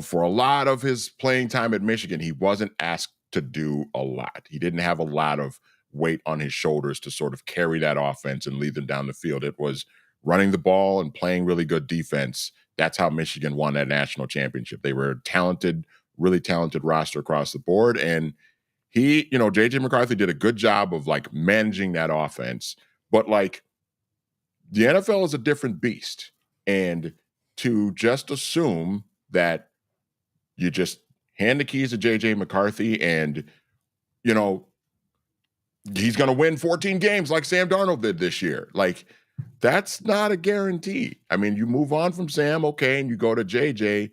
for a lot of his playing time at Michigan, he wasn't asked to do a lot. He didn't have a lot of weight on his shoulders to sort of carry that offense and lead them down the field. It was running the ball and playing really good defense. That's how Michigan won that national championship. They were a talented, really talented roster across the board. And he, JJ McCarthy did a good job of like managing that offense. But like the NFL is a different beast. And to just assume that you just hand the keys to JJ McCarthy and, he's going to win 14 games like Sam Darnold did this year. Like, that's not a guarantee. I mean, you move on from Sam, okay, and you go to JJ.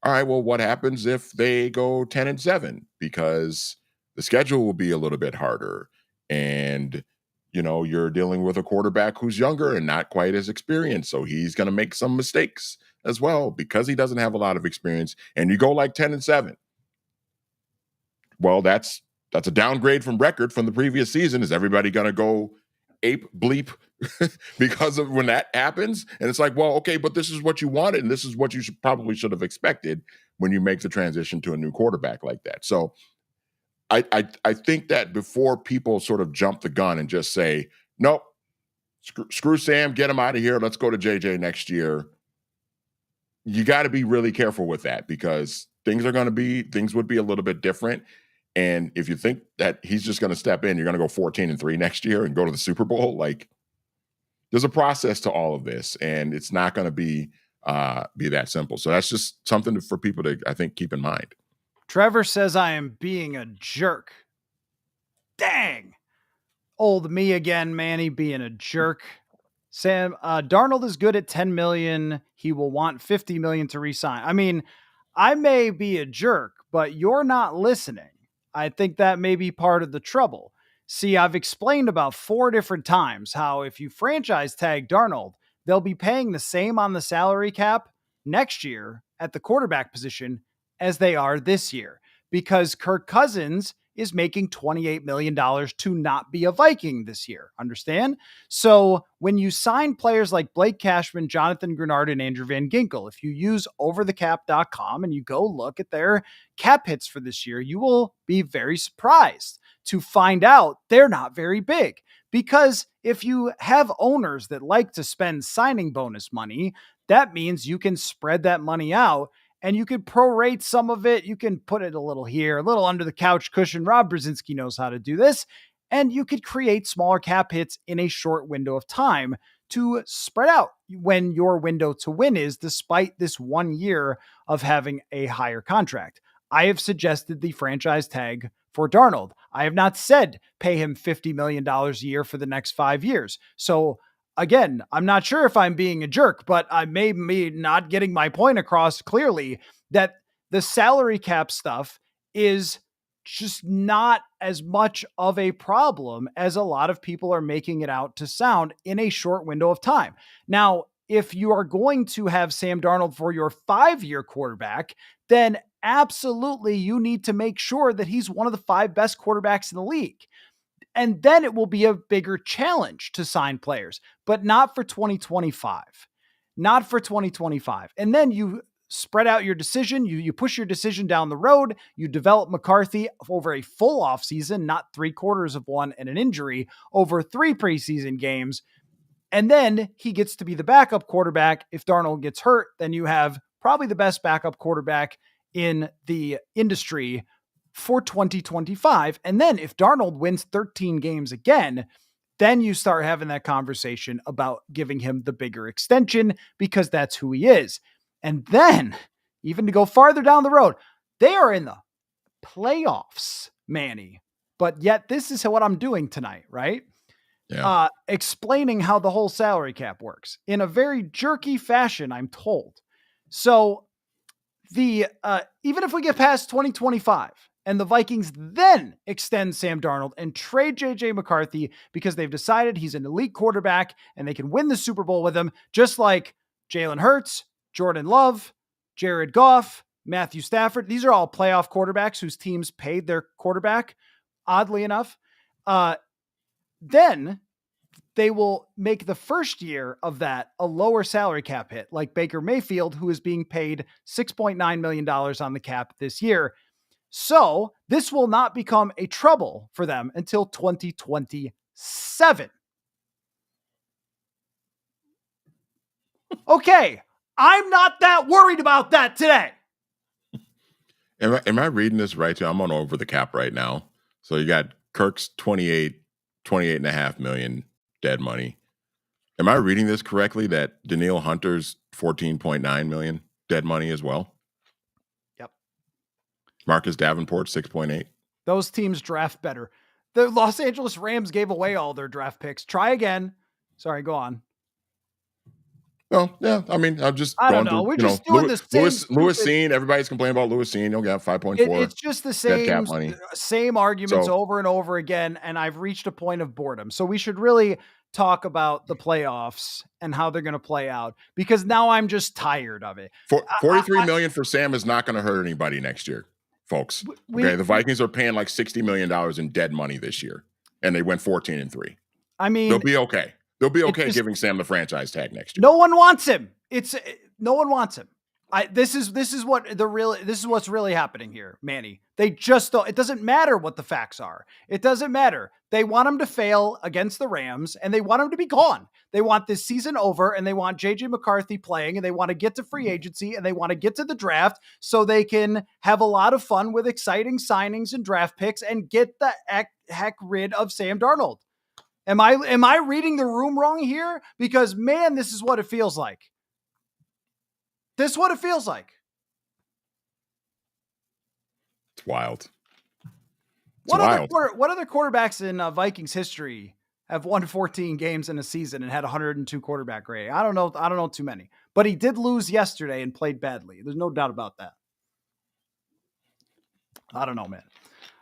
All right, well, what happens if they go 10-7? Because the schedule will be a little bit harder. And, you're dealing with a quarterback who's younger and not quite as experienced. So he's going to make some mistakes as well because he doesn't have a lot of experience. And you go like 10-7. Well, that's a downgrade from record from the previous season. Is everybody going to go ape bleep because of when that happens? And it's like, well, okay, but this is what you wanted, and this is what you probably should have expected when you make the transition to a new quarterback like that. So I think that before people sort of jump the gun and just say, nope, screw Sam, get him out of here, let's go to JJ next year, you got to be really careful with that because things would be a little bit different. And if you think that he's just going to step in, you're going to go 14-3 next year and go to the Super Bowl, like there's a process to all of this, and it's not going to be that simple. So that's just something for people to, I think, keep in mind. Trevor says I am being a jerk. Dang. Old me again, Manny being a jerk. Sam, Darnold is good at 10 million. He will want 50 million to resign. I mean, I may be a jerk, but you're not listening. I think that may be part of the trouble. See, I've explained about 4 different times how if you franchise tag Darnold, they'll be paying the same on the salary cap next year at the quarterback position as they are this year because Kirk Cousins is making $28 million to not be a Viking this year. Understand? So when you sign players like Blake Cashman, Jonathan Grenard, and Andrew Van Ginkel, if you use overthecap.com and you go look at their cap hits for this year, you will be very surprised to find out they're not very big. Because if you have owners that like to spend signing bonus money, that means you can spread that money out and you could prorate some of it. You can put it a little here, a little under the couch cushion. Rob Brzezinski knows how to do this. And you could create smaller cap hits in a short window of time to spread out when your window to win is, despite this 1 year of having a higher contract. I have suggested the franchise tag for Darnold. I have not said pay him $50 million a year for the next 5 years. So again, I'm not sure if I'm being a jerk, but I may be not getting my point across clearly that the salary cap stuff is just not as much of a problem as a lot of people are making it out to sound in a short window of time. Now, if you are going to have Sam Darnold for your 5-year quarterback, then absolutely you need to make sure that he's one of the 5 best quarterbacks in the league. And then it will be a bigger challenge to sign players, but not for 2025. Not for 2025. And then you spread out your decision. You push your decision down the road. You develop McCarthy over a full offseason, not 3/4 of one and an injury, over 3 preseason games. And then he gets to be the backup quarterback. If Darnold gets hurt, then you have probably the best backup quarterback in the industry for 2025. And then if Darnold wins 13 games again, then you start having that conversation about giving him the bigger extension because that's who he is. And then, even to go farther down the road, they are in the playoffs, Manny. but yet this is what I'm doing tonight, right? Yeah. Explaining how the whole salary cap works in a very jerky fashion, I'm told. So the even if we get past 2025 and the Vikings then extend Sam Darnold and trade JJ McCarthy because they've decided he's an elite quarterback and they can win the Super Bowl with him, just like Jalen Hurts, Jordan Love, Jared Goff, Matthew Stafford. These are all playoff quarterbacks whose teams paid their quarterback, oddly enough. Then they will make the first year of that a lower salary cap hit, like Baker Mayfield, who is being paid $6.9 million on the cap this year. So this will not become a trouble for them until 2027. Okay, I'm not that worried about that today. Am I reading this right? I'm on over the cap right now. So you got Kirk's 28 and a half million dead money. Am I reading this correctly that Danielle Hunter's 14.9 million dead money as well? Yep. Marcus Davenport 6.8. Those teams draft better. The Los Angeles Rams gave away all their draft picks. Try again. Sorry, go on. Oh, yeah. I mean, I'm just I don't going know. through, We're just doing the same Lewis Cine. Everybody's complaining about Lewis Cine. You'll get 5.4. It's just the dead cap money. same arguments So- over and over again, and I've reached a point of boredom. So we should really talk about the playoffs and how they're going to play out, because now I'm just tired of it. 43 million for Sam is not going to hurt anybody next year, folks. Okay, the Vikings are paying like $60 million in dead money this year, and they went 14-3. I mean, they'll be okay. They'll be okay giving Sam the franchise tag next year. No one wants him. No one wants him. This is what's really happening here, Manny. They just don't. It doesn't matter what the facts are. It doesn't matter. They want him to fail against the Rams, and they want him to be gone. They want this season over, and they want JJ McCarthy playing, and they want to get to free agency, and they want to get to the draft so they can have a lot of fun with exciting signings and draft picks and get the heck rid of Sam Darnold. Am I reading the room wrong here? Because man, this is what it feels like. This is what it feels like. It's wild. What other quarterbacks in Vikings history have won 14 games in a season and had 102 quarterback rating? I don't know too many. But he did lose yesterday and played badly. There's no doubt about that. I don't know, man.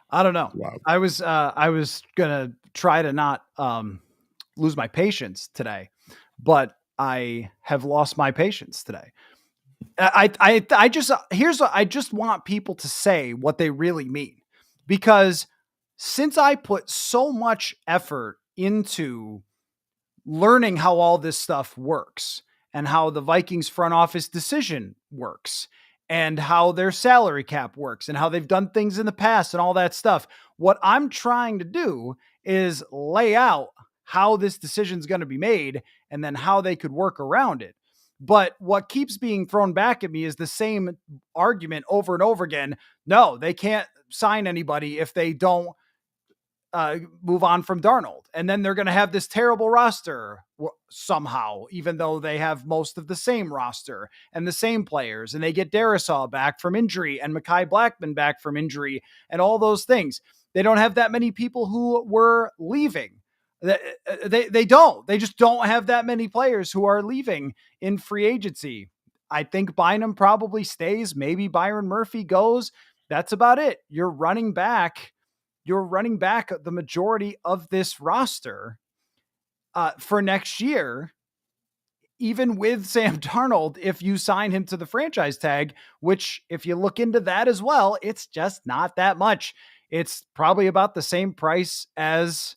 I don't know. Wow. I was gonna try to not lose my patience today, but I have lost my patience today. I just want people to say what they really mean, because since I put so much effort into learning how all this stuff works and how the Vikings front office decision works and how their salary cap works and how they've done things in the past and all that stuff, what I'm trying to do is lay out how this decision is going to be made and then how they could work around it. But what keeps being thrown back at me is the same argument over and over again. No, they can't sign anybody if they don't move on from Darnold. And then they're going to have this terrible roster somehow, even though they have most of the same roster and the same players. And they get Darisaw back from injury and Mekhi Blackman back from injury and all those things. They don't have that many people who were leaving. They just don't have that many players who are leaving in free agency. I think Bynum probably stays. Maybe Byron Murphy goes. That's about it. You're running back the majority of this roster for next year, even with Sam Darnold, if you sign him to the franchise tag, which if you look into that as well, it's just not that much. It's probably about the same price as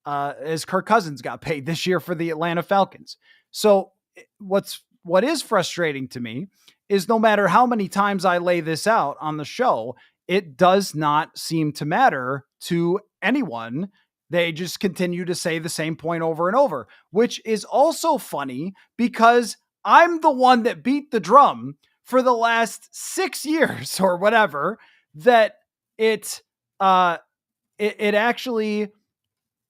Kirk Cousins got paid this year for the Atlanta Falcons. So what is frustrating to me is no matter how many times I lay this out on the show, it does not seem to matter to anyone. They just continue to say the same point over and over, which is also funny because I'm the one that beat the drum for the last 6 years or whatever, that it actually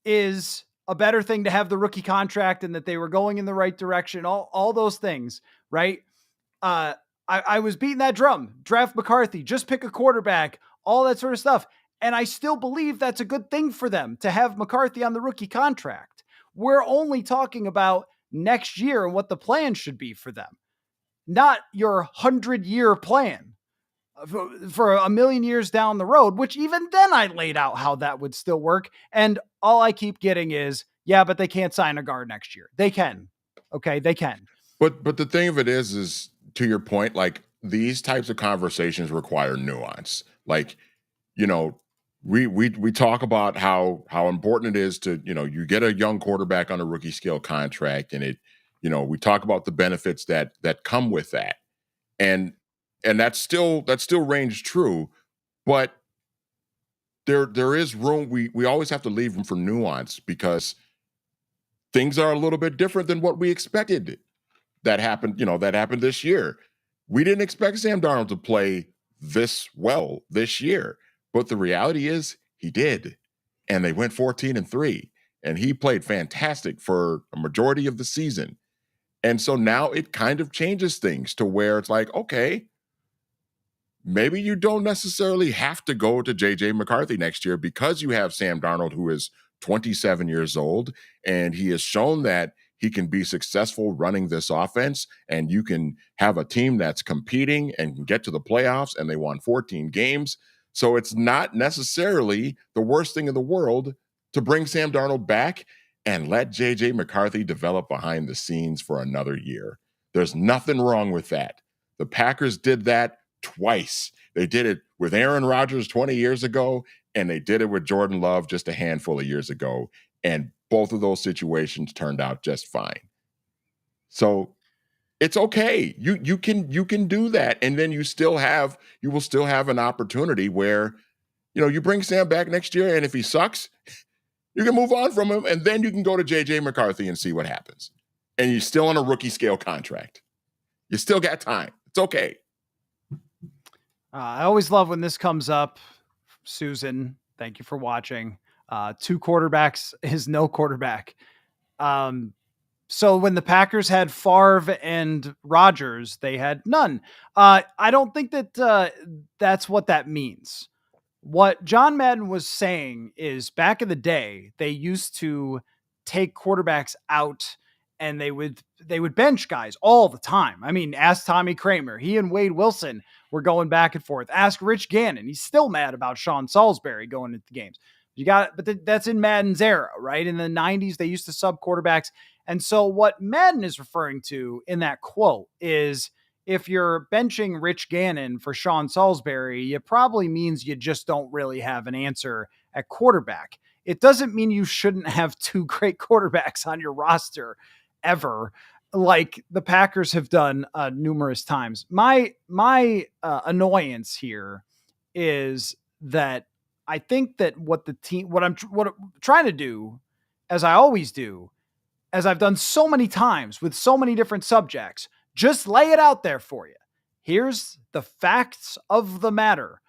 is a better thing to have the rookie contract and that they were going in the right direction, all those things, right? I was beating that drum. Draft McCarthy, just pick a quarterback, all that sort of stuff. And I still believe that's a good thing for them to have McCarthy on the rookie contract. We're only talking about next year and what the plan should be for them, not your 100-year plan for a million years down the road, which even then I laid out how that would still work. And all I keep getting is, yeah, but they can't sign a guard next year. They can. Okay, they can. But the thing of it is to your point, like these types of conversations require nuance. Like, you know, we talk about how important it is to, you get a young quarterback on a rookie scale contract, and we talk about the benefits that come with that. And that still range true, but there is room. We always have to leave room for nuance because things are a little bit different than what we expected that happened this year. We didn't expect Sam Darnold to play this well this year, but the reality is he did. And they went 14-3, and he played fantastic for a majority of the season. And so now it kind of changes things to where it's like, okay, maybe you don't necessarily have to go to JJ McCarthy next year because you have Sam Darnold, who is 27 years old, and he has shown that he can be successful running this offense, and you can have a team that's competing and can get to the playoffs, and they won 14 games. So it's not necessarily the worst thing in the world to bring Sam Darnold back and let JJ McCarthy develop behind the scenes for another year. There's nothing wrong with that. The Packers did that twice. They did it with Aaron Rodgers 20 years ago, and they did it with Jordan Love just a handful of years ago. And both of those situations turned out just fine. So it's okay. You can do that. And then you will still have an opportunity where, you bring Sam back next year, and if he sucks, you can move on from him, and then you can go to JJ McCarthy and see what happens. And you're still on a rookie scale contract. You still got time. It's okay. I always love when this comes up. Susan, thank you for watching. Two quarterbacks is no quarterback. So when the Packers had Favre and Rodgers, they had none. I don't think that that's what that means. What John Madden was saying is back in the day, they used to take quarterbacks out and they would bench guys all the time. I mean, ask Tommy Kramer. He and Wade Wilson were going back and forth. Ask Rich Gannon. He's still mad about Sean Salisbury going into the games. That's in Madden's era, right? In the 90s, they used to sub quarterbacks. And so what Madden is referring to in that quote is if you're benching Rich Gannon for Sean Salisbury, it probably means you just don't really have an answer at quarterback. It doesn't mean you shouldn't have two great quarterbacks on your roster ever, like the Packers have done numerous times. My annoyance here is that I think that what I'm trying to do, as I always do, as I've done so many times with so many different subjects, just lay it out there for you. Here's the facts of the matter.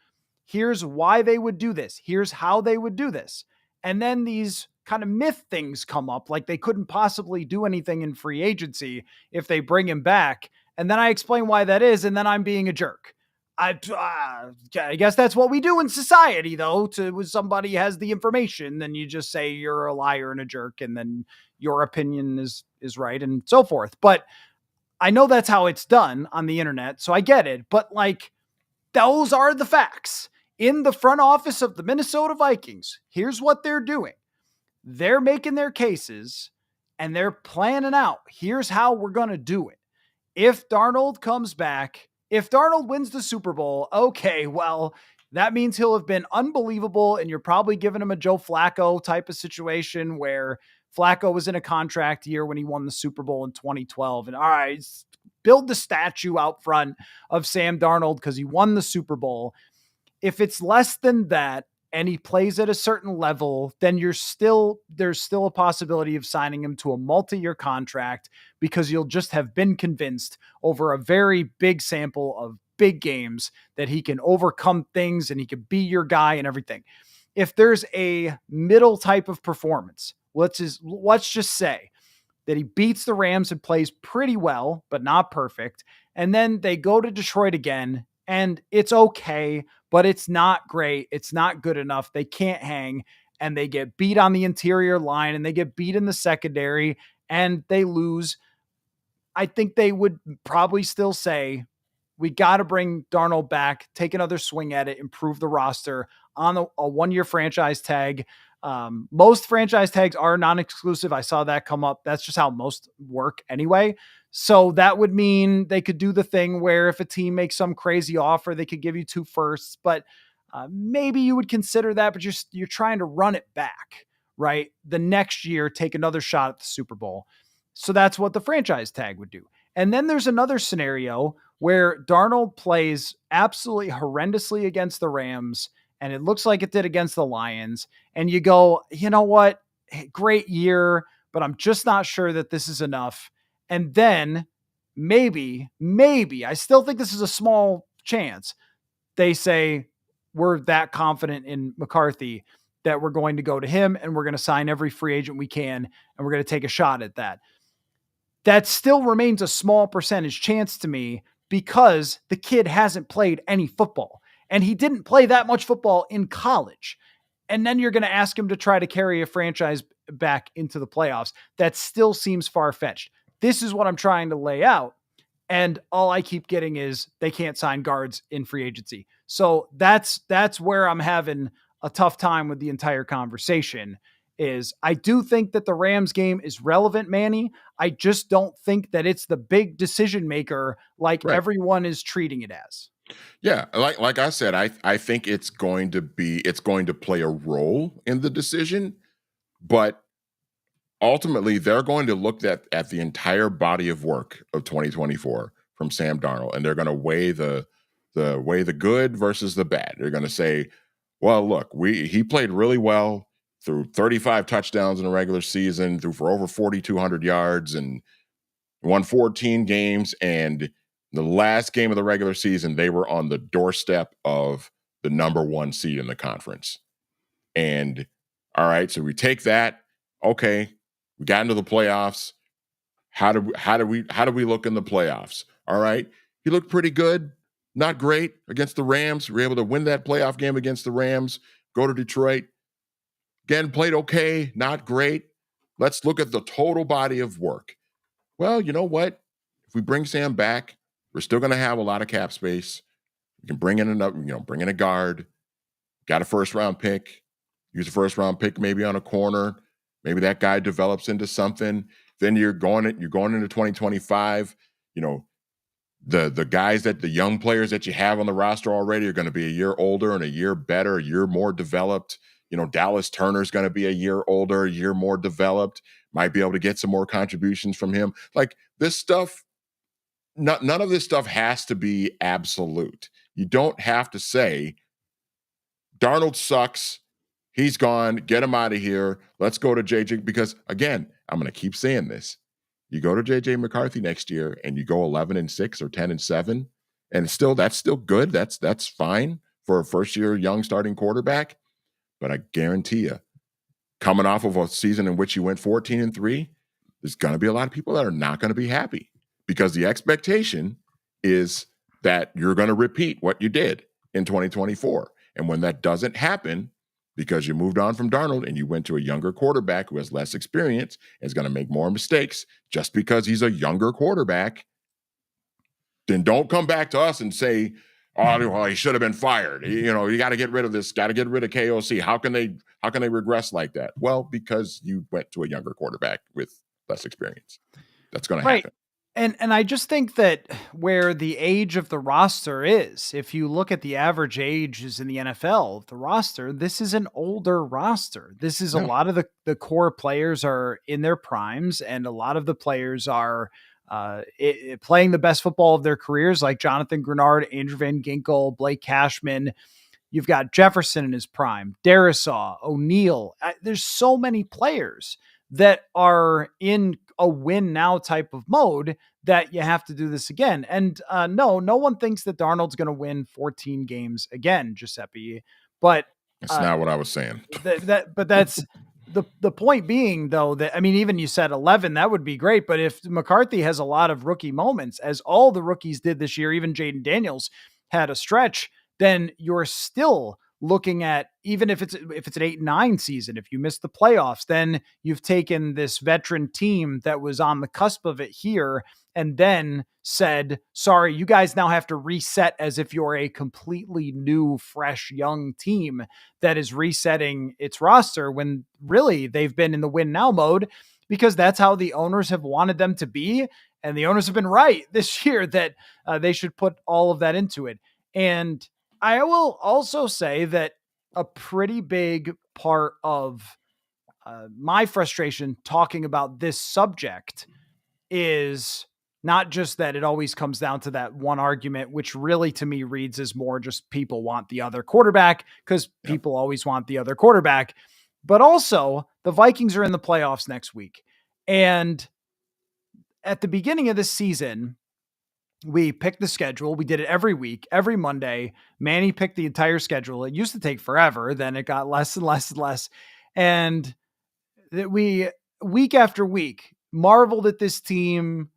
Here's why they would do this. Here's how they would do this. And then these kind of myth things come up, like they couldn't possibly do anything in free agency if they bring him back. And then I explain why that is, and then I'm being a jerk. I guess that's what we do in society, though. When somebody has the information, then you just say you're a liar and a jerk, and then your opinion is right, and so forth. But I know that's how it's done on the internet, so I get it. But like, those are the facts. In the front office of the Minnesota Vikings, here's what they're doing. They're making their cases, and they're planning out, here's how we're going to do it. If Darnold comes back, if Darnold wins the Super Bowl, okay, well, that means he'll have been unbelievable, and you're probably giving him a Joe Flacco type of situation where Flacco was in a contract year when he won the Super Bowl in 2012. And all right, build the statue out front of Sam Darnold because he won the Super Bowl. If it's less than that and he plays at a certain level, then there's still a possibility of signing him to a multi-year contract because you'll just have been convinced over a very big sample of big games that he can overcome things and he can be your guy and everything. If there's a middle type of performance, let's just say that he beats the Rams and plays pretty well, but not perfect. And then they go to Detroit again and it's okay, but it's not great. It's not good enough. They can't hang, and they get beat on the interior line, and they get beat in the secondary, and they lose. I think they would probably still say, we got to bring Darnold back, take another swing at it, improve the roster on a 1-year franchise tag. Most franchise tags are non-exclusive. I saw that come up. That's just how most work anyway. So that would mean they could do the thing where if a team makes some crazy offer, they could give you 2 firsts, but maybe you would consider that, but you're trying to run it back, right? The next year, take another shot at the Super Bowl. So that's what the franchise tag would do. And then there's another scenario where Darnold plays absolutely horrendously against the Rams, and it looks like it did against the Lions. And you go, you know what? Great year, but I'm just not sure that this is enough. And then maybe, I still think this is a small chance. They say, we're that confident in McCarthy that we're going to go to him and we're going to sign every free agent we can, and we're going to take a shot at that. That still remains a small percentage chance to me because the kid hasn't played any football, and he didn't play that much football in college. And then you're going to ask him to try to carry a franchise back into the playoffs. That still seems far-fetched. This is what I'm trying to lay out. And all I keep getting is they can't sign guards in free agency. So that's where I'm having a tough time with the entire conversation. Is I do think that the Rams game is relevant, Manny. I just don't think that it's the big decision maker like Right. everyone is treating it as. Yeah, like I said, I think it's going to play a role in the decision, but ultimately they're going to look at the entire body of work of 2024 from Sam Darnold, and they're going to weigh the good versus the bad. They're going to say, well, look, he played really well, threw 35 touchdowns in the regular season, threw for over 4,200 yards, and won 14 games. And the last game of the regular season, they were on the doorstep of the number 1 seed in the conference. And all right, so we take that. Okay, we got into the playoffs. How do we look in the playoffs? All right, he looked pretty good, not great against the Rams. We were able to win that playoff game against the Rams. Go to Detroit. Again, played okay, not great. Let's look at the total body of work. Well, you know what? If we bring Sam back, we're still going to have a lot of cap space. We can bring in bring in a guard. Got a first round pick. Use a first round pick maybe on a corner. Maybe that guy develops into something. Then you're going into 2025. You know, the young players that you have on the roster already are going to be a year older and a year better, a year more developed. You know, Dallas Turner's going to be a year older, a year more developed. Might be able to get some more contributions from him. Like this stuff, none of this stuff has to be absolute. You don't have to say Darnold sucks. He's gone. Get him out of here. Let's go to JJ. Because again, I'm going to keep saying this. You go to JJ McCarthy next year and you go 11-6 or 10-7, and that's still good. That's fine for a first year young starting quarterback. But I guarantee you, coming off of a season in which you went 14-3, there's going to be a lot of people that are not going to be happy because the expectation is that you're going to repeat what you did in 2024. And when that doesn't happen, because you moved on from Darnold and you went to a younger quarterback who has less experience and is going to make more mistakes just because he's a younger quarterback, then don't come back to us and say, oh, well, he should have been fired. You got to get rid of this, got to get rid of KOC. How can they regress like that? Well, because you went to a younger quarterback with less experience. That's going to happen. And I just think that where the age of the roster is, if you look at the average ages in the NFL, the roster, this is an older roster. This is a lot of the core players are in their primes, and a lot of the players are playing the best football of their careers, like Jonathan Grenard, Andrew Van Ginkel, Blake Cashman. You've got Jefferson in his prime, Darisaw, O'Neal. There's so many players that are in a win now type of mode that you have to do this again. And no one thinks that Darnold's going to win 14 games again, Giuseppe. But that's not what I was saying. But that's the point being, though, that, I mean, even you said 11, that would be great. But if McCarthy has a lot of rookie moments, as all the rookies did this year, even Jaden Daniels had a stretch, then you're still looking at, even if it's an 8-9 season, if you miss the playoffs, then you've taken this veteran team that was on the cusp of it here and then said, sorry, you guys now have to reset as if you're a completely new, fresh, young team that is resetting its roster, when really they've been in the win now mode, because that's how the owners have wanted them to be. And the owners have been right this year that they should put all of that into it. And I will also say that a pretty big part of my frustration talking about this subject is not just that it always comes down to that one argument, which really to me reads as more just people want the other quarterback because Yep. people always want the other quarterback, but also the Vikings are in the playoffs next week. And at the beginning of this season, we picked the schedule. We did it every week, every Monday. Manny picked the entire schedule. It used to take forever. Then it got less and less and less. And that we, week after week, marveled at this team,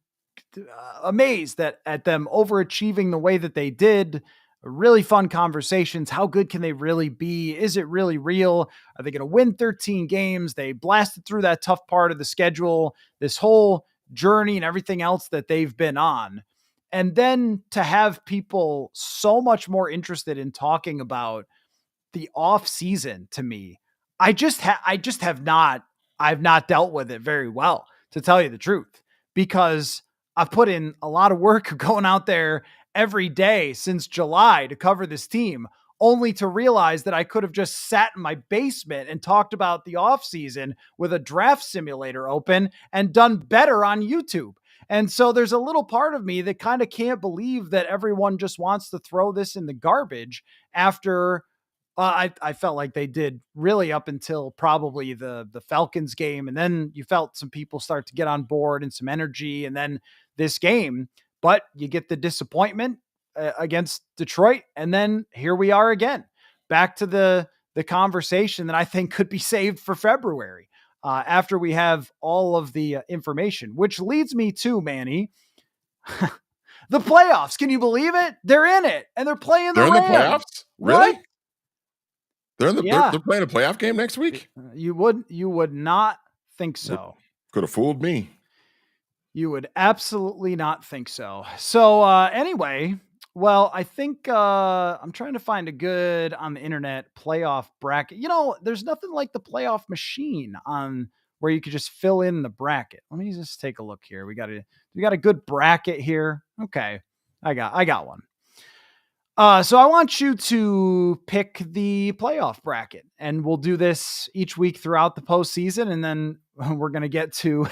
amazed at them overachieving the way that they did. Really fun conversations. How good can they really be? Is it really real? Are they going to win 13 games? They blasted through that tough part of the schedule, this whole journey and everything else that they've been on. And then to have people so much more interested in talking about the off season, to me, I just I've not dealt with it very well, to tell you the truth, because I've put in a lot of work going out there every day since July to cover this team, only to realize that I could have just sat in my basement and talked about the offseason with a draft simulator open and done better on YouTube. And so there's a little part of me that kind of can't believe that everyone just wants to throw this in the garbage after I felt like they did really up until probably the Falcons game, and then you felt some people start to get on board and some energy, and then this game. But you get the disappointment against Detroit, and then here we are again, back to the conversation that I think could be saved for February after we have all of the information. Which leads me to, Manny, the playoffs. Can you believe it? They're in it, and they're playing the They're in the Rams. playoffs? What? Really? Yeah. They're playing a playoff game next week? You would not think so. Could have fooled me. You would absolutely not think so. So anyway, well, I think I'm trying to find a good on the internet playoff bracket. There's nothing like the playoff machine on where you could just fill in the bracket. Let me just take a look here. We got a good bracket here. Okay. I got one. So I want you to pick the playoff bracket, and we'll do this each week throughout the postseason, and then we're going to get to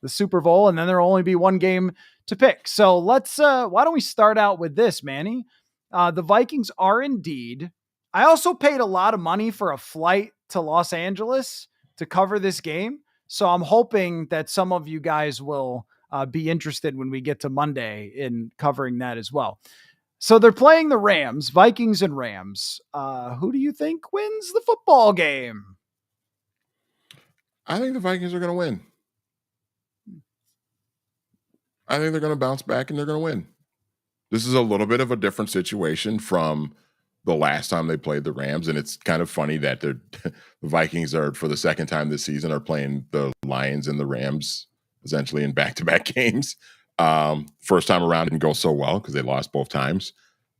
the Super Bowl, and then there'll only be one game to pick. So let's, why don't we start out with this, Manny? The Vikings are indeed. I also paid a lot of money for a flight to Los Angeles to cover this game. So I'm hoping that some of you guys will be interested when we get to Monday in covering that as well. So they're playing the Rams, Vikings and Rams. Who do you think wins the football game? I think the Vikings are going to win. I think they're going to bounce back and they're going to win. This is a little bit of a different situation from the last time they played the Rams, and it's kind of funny that the Vikings are, for the second time this season, are playing the Lions and the Rams essentially in back-to-back games. First time around didn't go so well because they lost both times.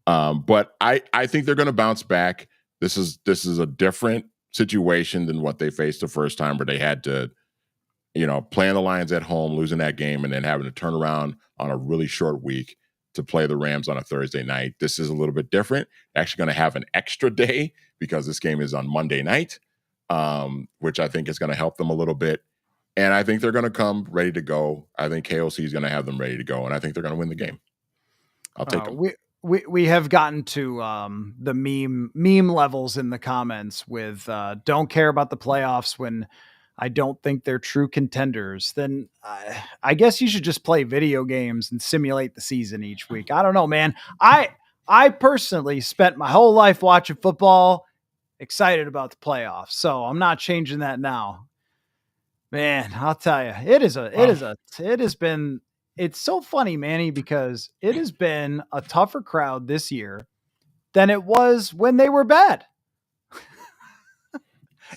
But I think they're going to bounce back. This is a different situation than what they faced the first time, where they had to, playing the Lions at home, losing that game, and then having to turn around on a really short week to play the Rams on a Thursday night. This is a little bit different. Actually going to have an extra day because this game is on Monday night, which I think is going to help them a little bit. And I think they're going to come ready to go. I think KOC is going to have them ready to go, and I think they're going to win the game. I'll take them. We have gotten to the meme levels in the comments with don't care about the playoffs when I don't think they're true contenders. Then I guess you should just play video games and simulate the season each week. I don't know, man. I personally spent my whole life watching football, excited about the playoffs, so I'm not changing that now. Man, I'll tell you, it has been, it's so funny, Manny, because it has been a tougher crowd this year than it was when they were bad.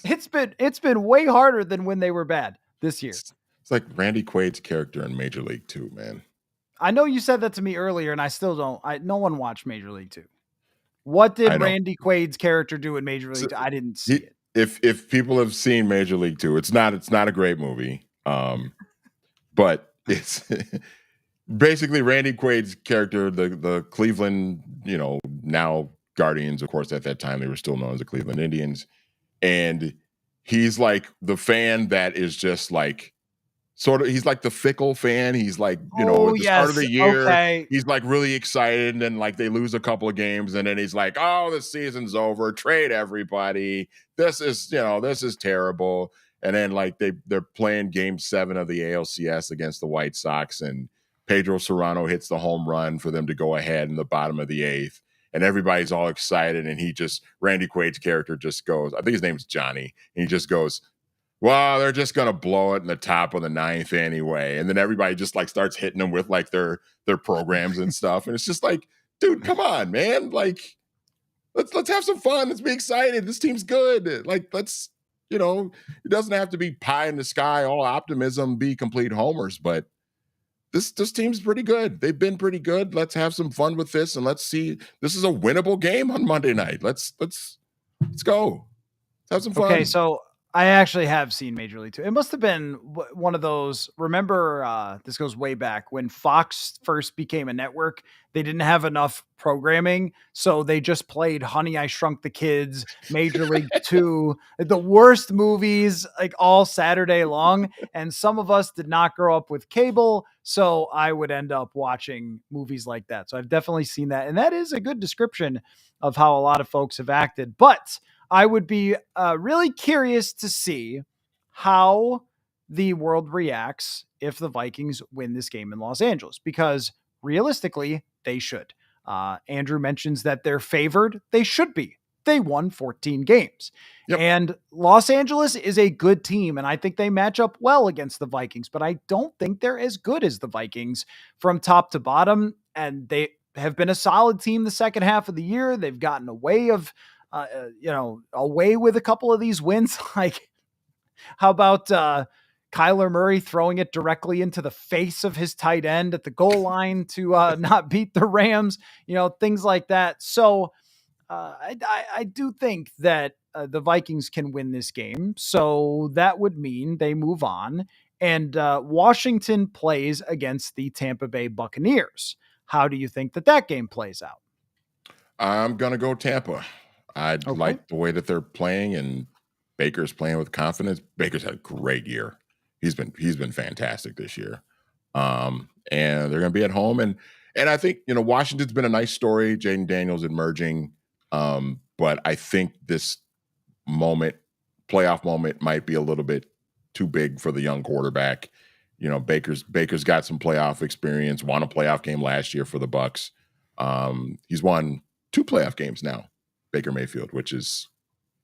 It's been way harder than when they were bad this year. It's like Randy Quaid's character in Major League Two, man. I know you said that to me earlier, and I still don't. No one watched Major League Two. What did I know. Randy Quaid's character do in Major So League Two? I didn't see he, it. if people have seen Major League Two, it's not a great movie. But it's basically Randy Quaid's character, the Cleveland, now Guardians, of course, at that time they were still known as the Cleveland Indians. And he's like the fan that is just like sort of, he's like the fickle fan. He's like, Oh at the start of yes, the year, okay. he's like really excited, and then like they lose a couple of games, and then he's like, oh, the season's over, trade everybody. This is terrible. And then like they're playing game 7 of the ALCS against the White Sox, and Pedro Serrano hits the home run for them to go ahead in the bottom of the 8th. And everybody's all excited, and Randy Quaid's character just goes, I think his name's Johnny, and he just goes, well, they're just gonna blow it in the top of the 9th anyway. And then everybody just like starts hitting them with like their programs and stuff. And it's just like, dude, come on, man. Like, let's have some fun. Let's be excited. This team's good. Like, it doesn't have to be pie in the sky, all optimism, be complete homers, but this team's pretty good. They've been pretty good. Let's have some fun with this, and let's see. This is a winnable game on Monday night. Let's go. Let's have some Okay, fun. so I actually have seen Major League Two. It must have been one of those. Remember, this goes way back when Fox first became a network. They didn't have enough programming, so they just played Honey, I Shrunk the Kids, Major League Two, the worst movies like all Saturday long. And some of us did not grow up with cable, so I would end up watching movies like that. So I've definitely seen that, and that is a good description of how a lot of folks have acted. But I would be really curious to see how the world reacts if the Vikings win this game in Los Angeles, because realistically, they should. Andrew mentions that they're favored. They should be. They won 14 games. Yep. And Los Angeles is a good team, and I think they match up well against the Vikings, but I don't think they're as good as the Vikings from top to bottom. And they have been a solid team the second half of the year. They've gotten away with a couple of these wins. Like, how about Kyler Murray throwing it directly into the face of his tight end at the goal line to not beat the Rams, things like that. So I do think that the Vikings can win this game. So that would mean they move on. And Washington plays against the Tampa Bay Buccaneers. How do you think that game plays out? I'm gonna go Tampa. I Okay. like the way that they're playing, and Baker's playing with confidence. Baker's had a great year. He's been fantastic this year. And they're gonna be at home, and I think Washington's been a nice story. Jaden Daniels emerging, but I think this moment, playoff moment, might be a little bit too big for the young quarterback. Baker's got some playoff experience. Won a playoff game last year for the Bucks. He's won 2 playoff games now, Baker Mayfield, which is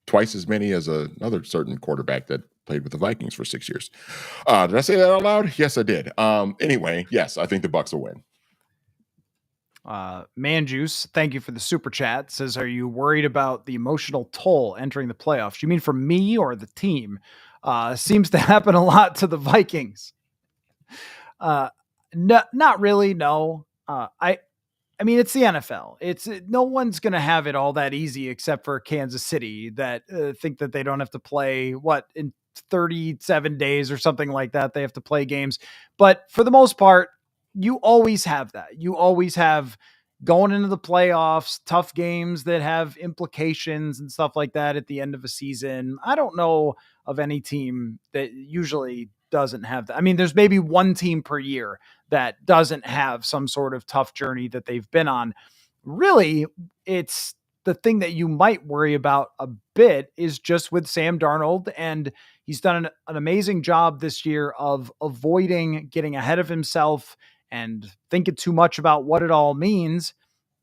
twice as many as another certain quarterback that played with the Vikings for 6 years. Did I say that out loud? Yes, I did. Anyway, yes, I think the Bucks will win. Man Juice, thank you for the super chat. Says, are you worried about the emotional toll entering the playoffs? You mean for me or the team? Seems to happen a lot to the Vikings. No, not really. No. I mean, it's the NFL. No one's going to have it all that easy except for Kansas City that think that they don't have to play in 37 days or something like that. They have to play games. But for the most part, you always have that. You always have going into the playoffs, tough games that have implications and stuff like that at the end of a season. I don't know of any team that usually doesn't have that. I mean, there's maybe one team per year that doesn't have some sort of tough journey that they've been on. Really, it's the thing that you might worry about a bit is just with Sam Darnold, and he's done an amazing job this year of avoiding getting ahead of himself and thinking too much about what it all means.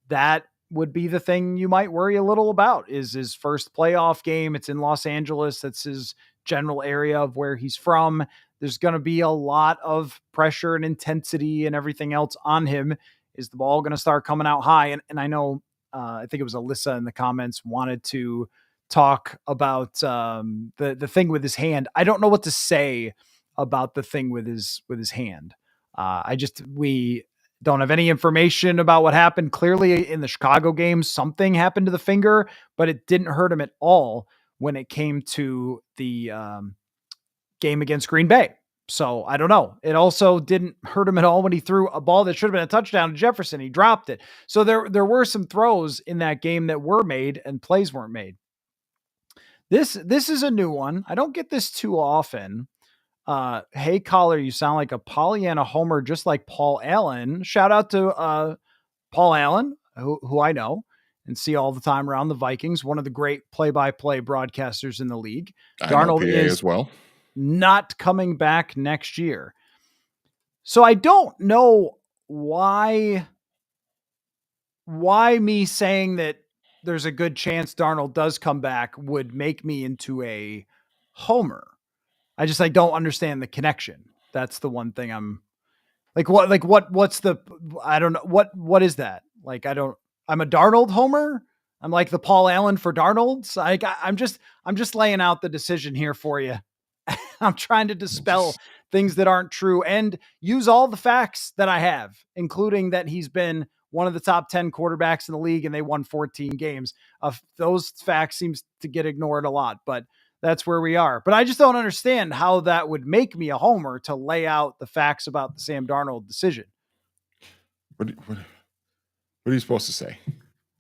That would be the thing you might worry a little about is his first playoff game. It's in Los Angeles. That's his general area of where he's from. There's going to be a lot of pressure and intensity and everything else on him. Is the ball going to start coming out high? And I know, I think it was Alyssa in the comments wanted to talk about the thing with his hand. I don't know what to say about the thing with his hand. We don't have any information about what happened. Clearly in the Chicago game, something happened to the finger, but it didn't hurt him at all when it came to the game against Green Bay. So I don't know. It also didn't hurt him at all when he threw a ball that should have been a touchdown to Jefferson. He dropped it. So there were some throws in that game that were made and plays weren't made. This is a new one. I don't get this too often. Hey Coller, you sound like a Pollyanna homer, just like Paul Allen. Shout out to Paul Allen, who I know and see all the time around the Vikings. One of the great play-by-play broadcasters in the league. I know Darnold PA is as well. not coming back next year. So I don't know why me saying that there's a good chance Darnold does come back would make me into a homer. I don't understand the connection. That's the one thing I'm like, what's the, I don't know. What is that? Like, I'm a Darnold homer. I'm like the Paul Allen for Darnold's. I'm just laying out the decision here for you. I'm trying to dispel things that aren't true and use all the facts that I have, including that he's been one of the top 10 quarterbacks in the league and they won 14 games. Those facts seems to get ignored a lot, but that's where we are. But I just don't understand how that would make me a homer to lay out the facts about the Sam Darnold decision. What are you supposed to say?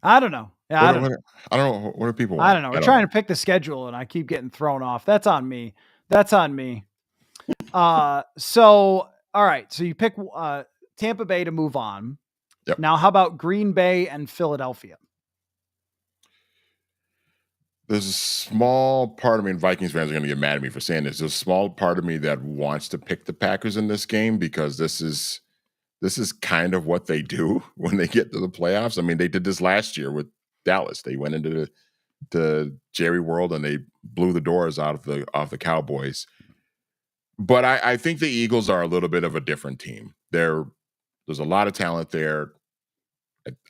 I don't know. Yeah, I don't know. What do people want? I don't know. We're trying to pick the schedule and I keep getting thrown off. That's on me. So, all right. So you pick Tampa Bay to move on. Yep. Now, how about Green Bay and Philadelphia? There's a small part of me, and Vikings fans are going to get mad at me for saying this. There's a small part of me that wants to pick the Packers in this game because this is kind of what they do when they get to the playoffs. I mean, they did this last year with Dallas. They went into the Jerry World and they blew the doors off the Cowboys. But I think the Eagles are a little bit of a different team. There's a lot of talent there.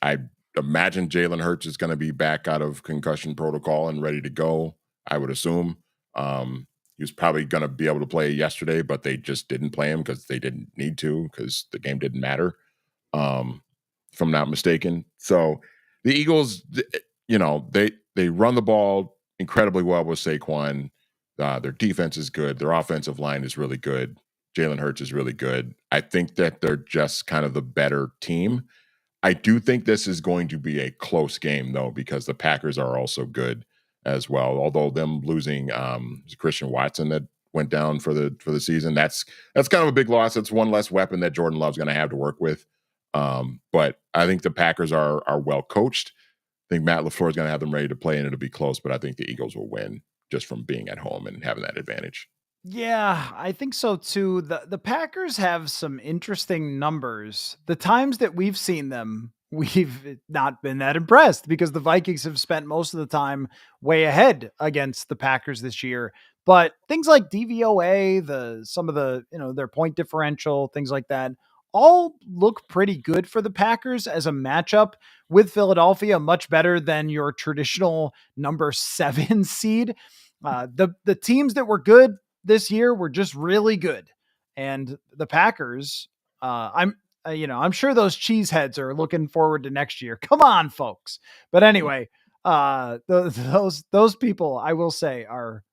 I imagine Jalen Hurts is going to be back out of concussion protocol and ready to go, I would assume. He was probably going to be able to play yesterday, but they just didn't play him because they didn't need to because the game didn't matter, if I'm not mistaken. So the Eagles, they run the ball incredibly well with Saquon. Their defense is good. Their offensive line is really good. Jalen Hurts is really good. I think that they're just kind of the better team. I do think this is going to be a close game, though, because the Packers are also good as well. Although them losing Christian Watson that went down for the season, that's kind of a big loss. It's one less weapon that Jordan Love's going to have to work with. But I think the Packers are well coached. I think Matt LaFleur is going to have them ready to play, and it'll be close. But I think the Eagles will win just from being at home and having that advantage. Yeah, I think so too. The Packers have some interesting numbers. The times that we've seen them, we've not been that impressed because the Vikings have spent most of the time way ahead against the Packers this year. But things like DVOA, some of the, their point differential, things like that, all look pretty good for the Packers as a matchup with Philadelphia, much better than your traditional number 7 seed. The teams that were good this year were just really good. And the Packers, I'm sure those cheeseheads are looking forward to next year. Come on, folks. But anyway, those people, I will say, are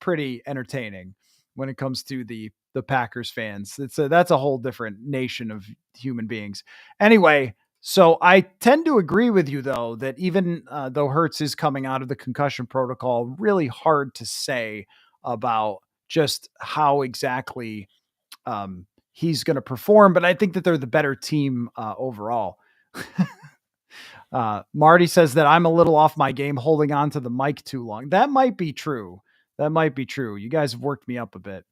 pretty entertaining when it comes to the Packers fans. That's a whole different nation of human beings. Anyway, so I tend to agree with you, though, that even though Hurts is coming out of the concussion protocol, really hard to say about just how exactly he's going to perform. But I think that they're the better team overall. Marty says that I'm a little off my game holding on to the mic too long. That might be true. You guys have worked me up a bit.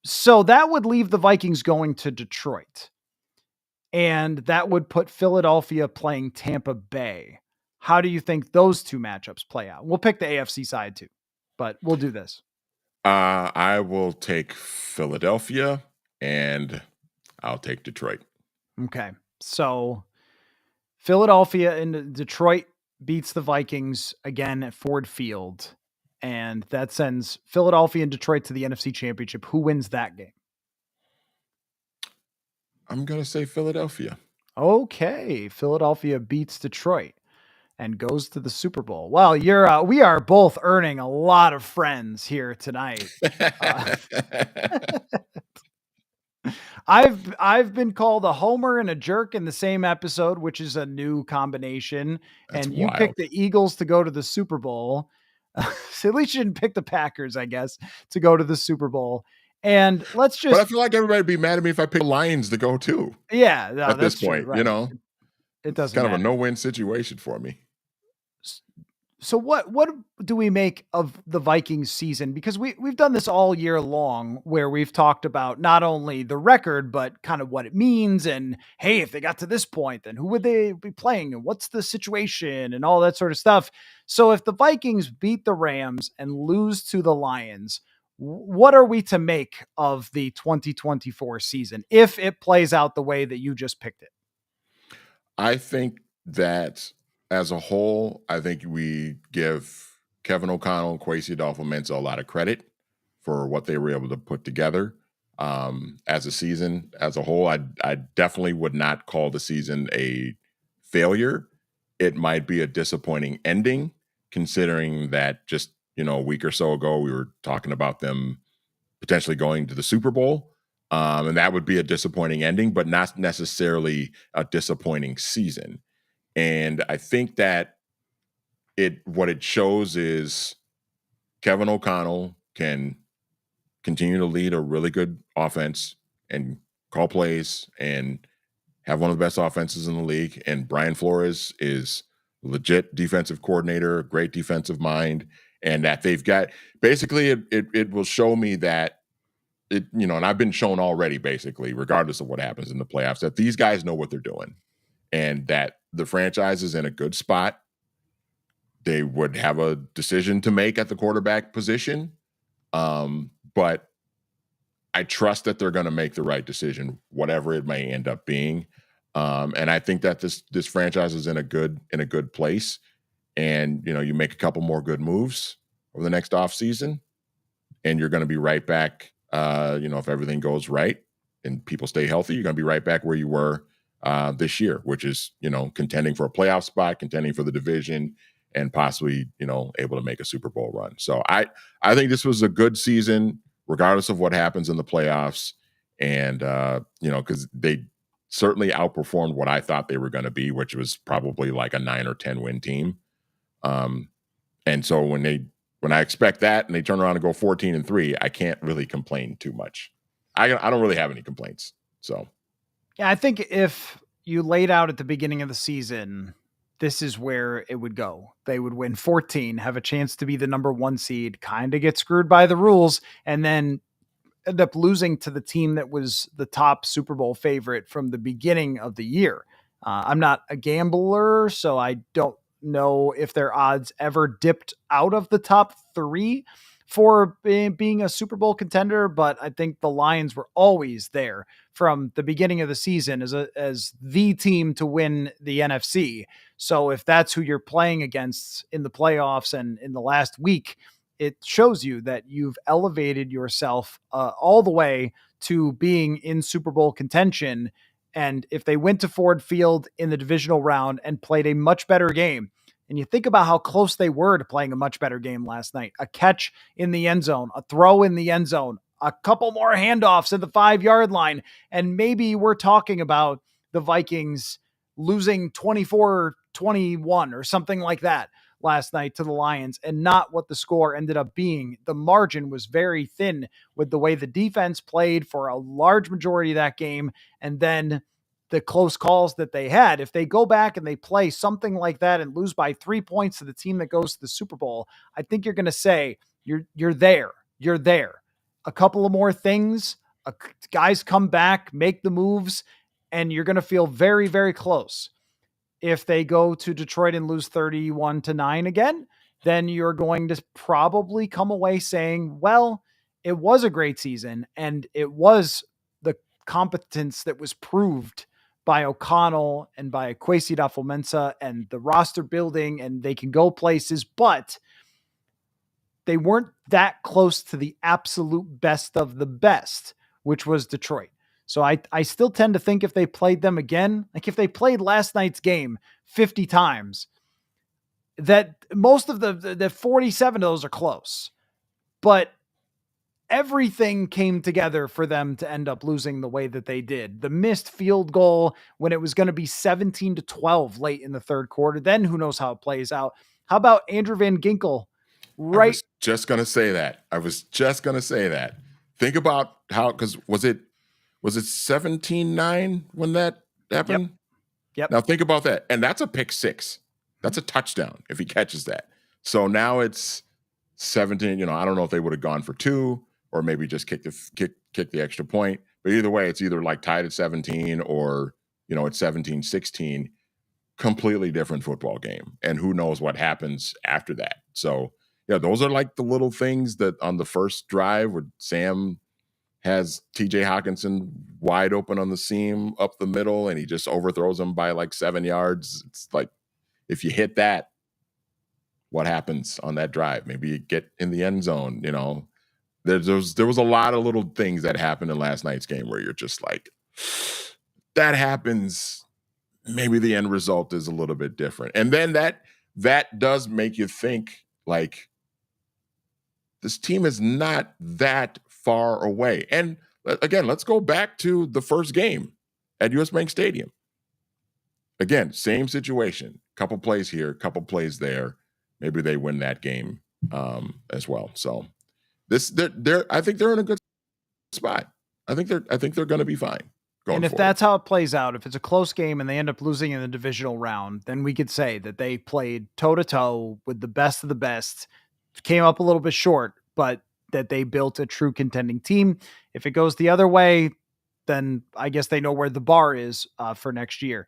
So that would leave the Vikings going to Detroit. And that would put Philadelphia playing Tampa Bay. How do you think those two matchups play out? We'll pick the AFC side too, but we'll do this. I will take Philadelphia, and I'll take Detroit. Okay. So Philadelphia and Detroit beats the Vikings again at Ford Field. And that sends Philadelphia and Detroit to the NFC Championship. Who wins that game? I'm gonna say Philadelphia. Okay. Philadelphia beats Detroit and goes to the Super Bowl. Well, we are both earning a lot of friends here tonight. Uh, I've been called a homer and a jerk in the same episode, which is a new combination. That's And you wild. picked the Eagles to go to the Super Bowl. So at least you didn't pick the Packers, I guess, to go to the Super Bowl. And let's But I just, feel like everybody would be mad at me if I pick the Lions to go too yeah, no, at this that's true, point, you right? know? It It's doesn't kind of a matter. no-win situation for me. So what do we make of the Vikings season? Because we've done this all year long where we've talked about not only the record, but kind of what it means. And hey, if they got to this point, then who would they be playing? And what's the situation and all that sort of stuff. So if the Vikings beat the Rams and lose to the Lions, what are we to make of the 2024 season if it plays out the way that you just picked it? I think that as a whole, I think we give Kevin O'Connell and Kwesi Adolfo-Mensah a lot of credit for what they were able to put together as a season as a whole. I definitely would not call the season a failure. It might be a disappointing ending, considering that just a week or so ago we were talking about them potentially going to the Super Bowl. And that would be a disappointing ending, but not necessarily a disappointing season. And I think that what it shows is Kevin O'Connell can continue to lead a really good offense and call plays and have one of the best offenses in the league. And Brian Flores is legit defensive coordinator, great defensive mind, and that they've got basically it will show me that and I've been shown already, basically, regardless of what happens in the playoffs, that these guys know what they're doing and that the franchise is in a good spot. They would have a decision to make at the quarterback position. But I trust that they're going to make the right decision, whatever it may end up being. And I think that this franchise is in a good place. And you make a couple more good moves over the next offseason, and you're going to be right back. If everything goes right and people stay healthy, you're going to be right back where you were this year, which is contending for a playoff spot, contending for the division, and possibly able to make a Super Bowl run. So I think this was a good season, regardless of what happens in the playoffs, and because they certainly outperformed what I thought they were going to be, which was probably like a 9 or 10 win team. Um, and so when I expect that and they turn around and go 14-3, I can't really complain too much. I don't really have any complaints. So Yeah, I think if you laid out at the beginning of the season, this is where it would go. They would win 14, have a chance to be the number one seed, kind of get screwed by the rules, and then end up losing to the team that was the top Super Bowl favorite from the beginning of the year. I'm not a gambler, so I don't know if their odds ever dipped out of the top three for being a Super Bowl contender, but I think the Lions were always there from the beginning of the season as the team to win the NFC. So if that's who you're playing against in the playoffs and in the last week, it shows you that you've elevated yourself all the way to being in Super Bowl contention. And if they went to Ford Field in the divisional round and played a much better game, and you think about how close they were to playing a much better game last night, a catch in the end zone, a throw in the end zone, a couple more handoffs at the 5-yard line, and maybe we're talking about the Vikings losing 24-21 or something like that last night to the Lions, and not what the score ended up being. The margin was very thin with the way the defense played for a large majority of that game, and then the close calls that they had. If they go back and they play something like that and lose by 3 points to the team that goes to the Super Bowl, I think you're going to say you're there. You're there. A couple of more things, guys come back, make the moves, and you're going to feel very, very close. If they go to Detroit and lose 31-9 again, then you're going to probably come away saying, well, it was a great season, and it was the competence that was proved by O'Connell and by Kwesi adofo-mensah and the roster building, and they can go places, but they weren't that close to the absolute best of the best, which was Detroit. So I still tend to think if they played them again, like if they played last night's game 50 times, that most of the 47 of those are close. But everything came together for them to end up losing the way that they did. The missed field goal when it was going to be 17-12 late in the third quarter. Then who knows how it plays out. How about Andrew Van Ginkel? I Right. was just gonna say that. Think about how, because was it 17-9 when that Yep. happened? Yep. Now think about that. And that's a pick six. That's a touchdown if he catches that. So now it's 17. I don't know if they would have gone for two or maybe just kick the extra point. But either way, it's either like tied at 17 or it's 17-16. Completely different football game. And who knows what happens after that. So yeah, those are like the little things that on the first drive where Sam has TJ Hawkinson wide open on the seam up the middle and he just overthrows him by like 7 yards. It's like, if you hit that, what happens on that drive? Maybe you get in the end zone. There was a lot of little things that happened in last night's game where you're just like, that happens. Maybe the end result is a little bit different. And then that does make you think, like, this team is not that far away. And again, let's go back to the first game at US Bank Stadium. Again, same situation. Couple plays here, couple plays there. Maybe they win that game as well. So I think they're in a good spot. I think they're going to be fine. And if forward. that's how it plays out, if it's a close game and they end up losing in the divisional round, then we could say that they played toe to toe with the best of the best, came up a little bit short, but that they built a true contending team. If it goes the other way, then I guess they know where the bar is for next year.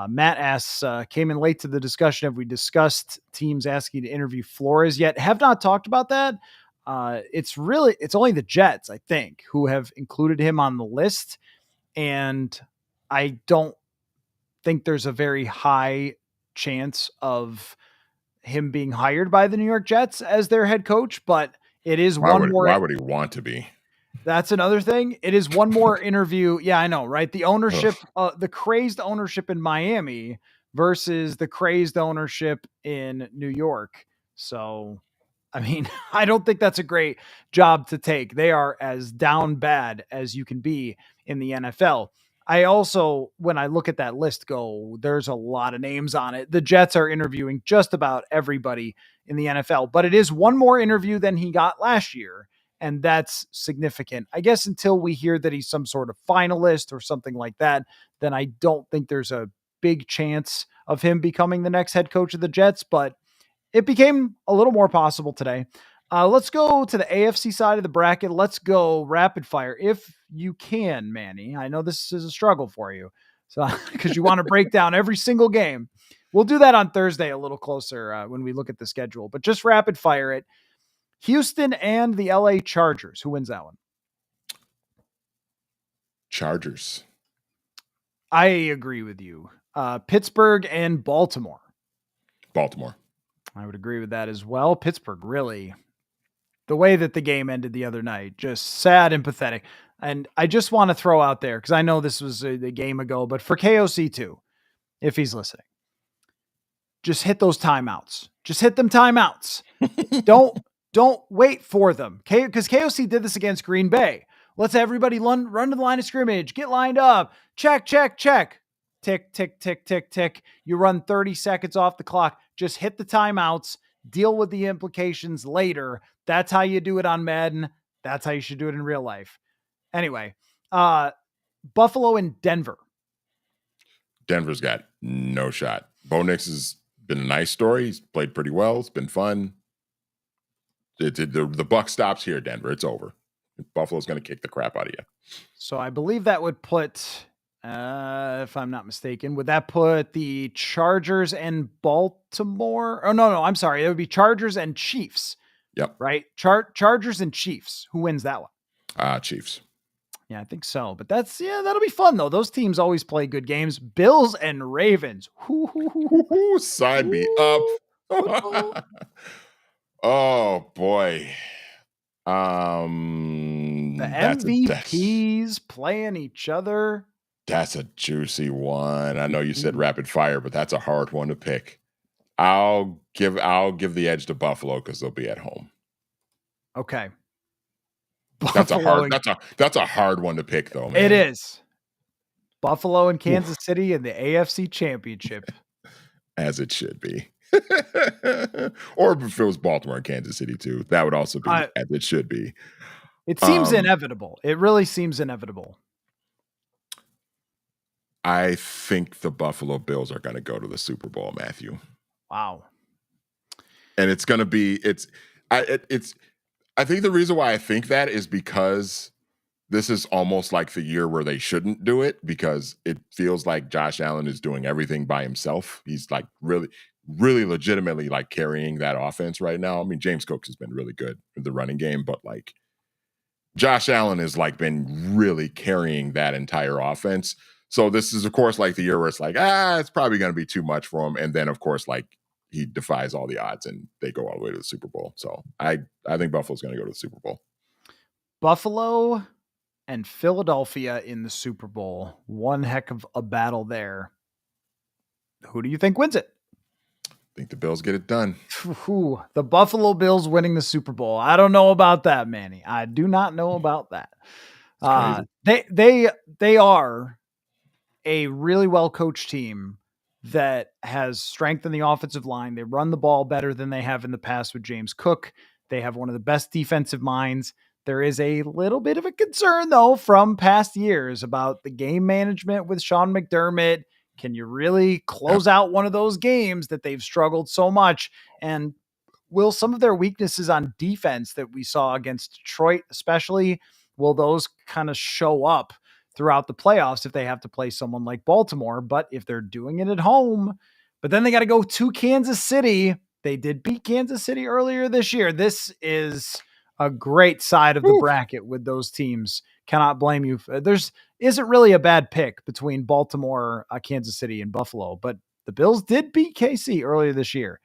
Matt asks, came in late to the discussion. Have we discussed teams asking to interview Flores yet? Have not talked about that. It's only the Jets, I think, who have included him on the list. And I don't think there's a very high chance of him being hired by the New York Jets as their head coach, but it is why would he want to be? That's another thing. It is one more interview. Yeah, I know, right? The ownership, the crazed ownership in Miami versus the crazed ownership in New York. So, I mean, I don't think that's a great job to take. They are as down bad as you can be in the NFL. I also, when I look at that list, there's a lot of names on it. The Jets are interviewing just about everybody in the NFL, but it is one more interview than he got last year. And that's significant. I guess until we hear that he's some sort of finalist or something like that, then I don't think there's a big chance of him becoming the next head coach of the Jets, but it became a little more possible today. Let's go to the AFC side of the bracket. Let's go rapid fire if you can, Manny. I know this is a struggle for you, so because you want to break down every single game. We'll do that on Thursday a little closer when we look at the schedule, but just rapid fire it. Houston and the LA Chargers. Who wins that one? Chargers. I agree with you. Pittsburgh and Baltimore. Baltimore. I would agree with that as well. Pittsburgh, really. The way that the game ended the other night, just sad and pathetic. And I just want to throw out there, because I know this was a game ago, but for KOC too, if he's listening, just hit those timeouts. Just hit them timeouts. Don't wait for them. Because KOC did this against Green Bay. Let's everybody run to the line of scrimmage. Get lined up. Check. Tick, tick, tick, tick, tick. You run 30 seconds off the clock. Just hit the timeouts. Deal with the implications later. That's how you do it on Madden. That's how you should do it in real life. Anyway, Buffalo and Denver. Denver's got no shot. Bo Nix has been a nice story. He's played pretty well. It's been fun. The buck stops here, Denver. It's over. Buffalo's going to kick the crap out of you. So I believe that would put, if I'm not mistaken, would that put the Chargers and Baltimore? Oh, no, I'm sorry. It would be Chargers and Chiefs Yep. right? Chargers and Chiefs. Who wins that one? Chiefs. Yeah, I think so. But that'll be fun though. Those teams always play good games. Bills and Ravens. Woo-hoo, sign me up. Ooh, football. Oh boy. The That's MVPs playing each other. that's a juicy one. I know you said Ooh, rapid fire, but that's a hard one to pick. I'll give the edge to Buffalo because they'll be at home. okay. That's a Buffalo. hard that's a hard one to pick though, It man. is. Buffalo and Kansas Oof, City in the AFC Championship. as it should be. Or if it was Baltimore and Kansas City too, that would also be Uh, as it should be. it seems Um, inevitable. It really seems inevitable. I think the Buffalo Bills are going to go to the Super Bowl, Matthew, Wow. and it's going to be it's. I think the reason why I think that is because this is almost like the year where they shouldn't do it because it feels like Josh Allen is doing everything by himself. He's like really, really legitimately like carrying that offense right now. I mean, James Cook has been really good with the running game, but like Josh Allen has like been really carrying that entire offense. So this is of course like the year where it's like, it's probably going to be too much for him. And then of course, like he defies all the odds and they go all the way to the Super Bowl. So I think Buffalo's going to go to the Super Bowl. Buffalo and Philadelphia in the Super Bowl. One heck of a battle there. Who do you think wins it? I think the Bills get it done. Ooh, the Buffalo Bills winning the Super Bowl. I don't know about that, Manny. I do not know about that. It's crazy. They are a really well coached team that has strengthened the offensive line. They run the ball better than they have in the past with James Cook. They have one of the best defensive minds. There is a little bit of a concern, though, from past years about the game management with Sean McDermott. Can you really Yep. close out one of those games that they've struggled so much? And will some of their weaknesses on defense that we saw against Detroit, especially, will those kind of show up throughout the playoffs if they have to play someone like Baltimore? But if they're doing it at home, but then they got to go to Kansas City. They did beat Kansas City earlier this year. This is a great side of the Woo. bracket with those teams. Cannot blame you. There's isn't really a bad pick between Baltimore, Kansas City, and Buffalo, but the Bills did beat KC earlier this year.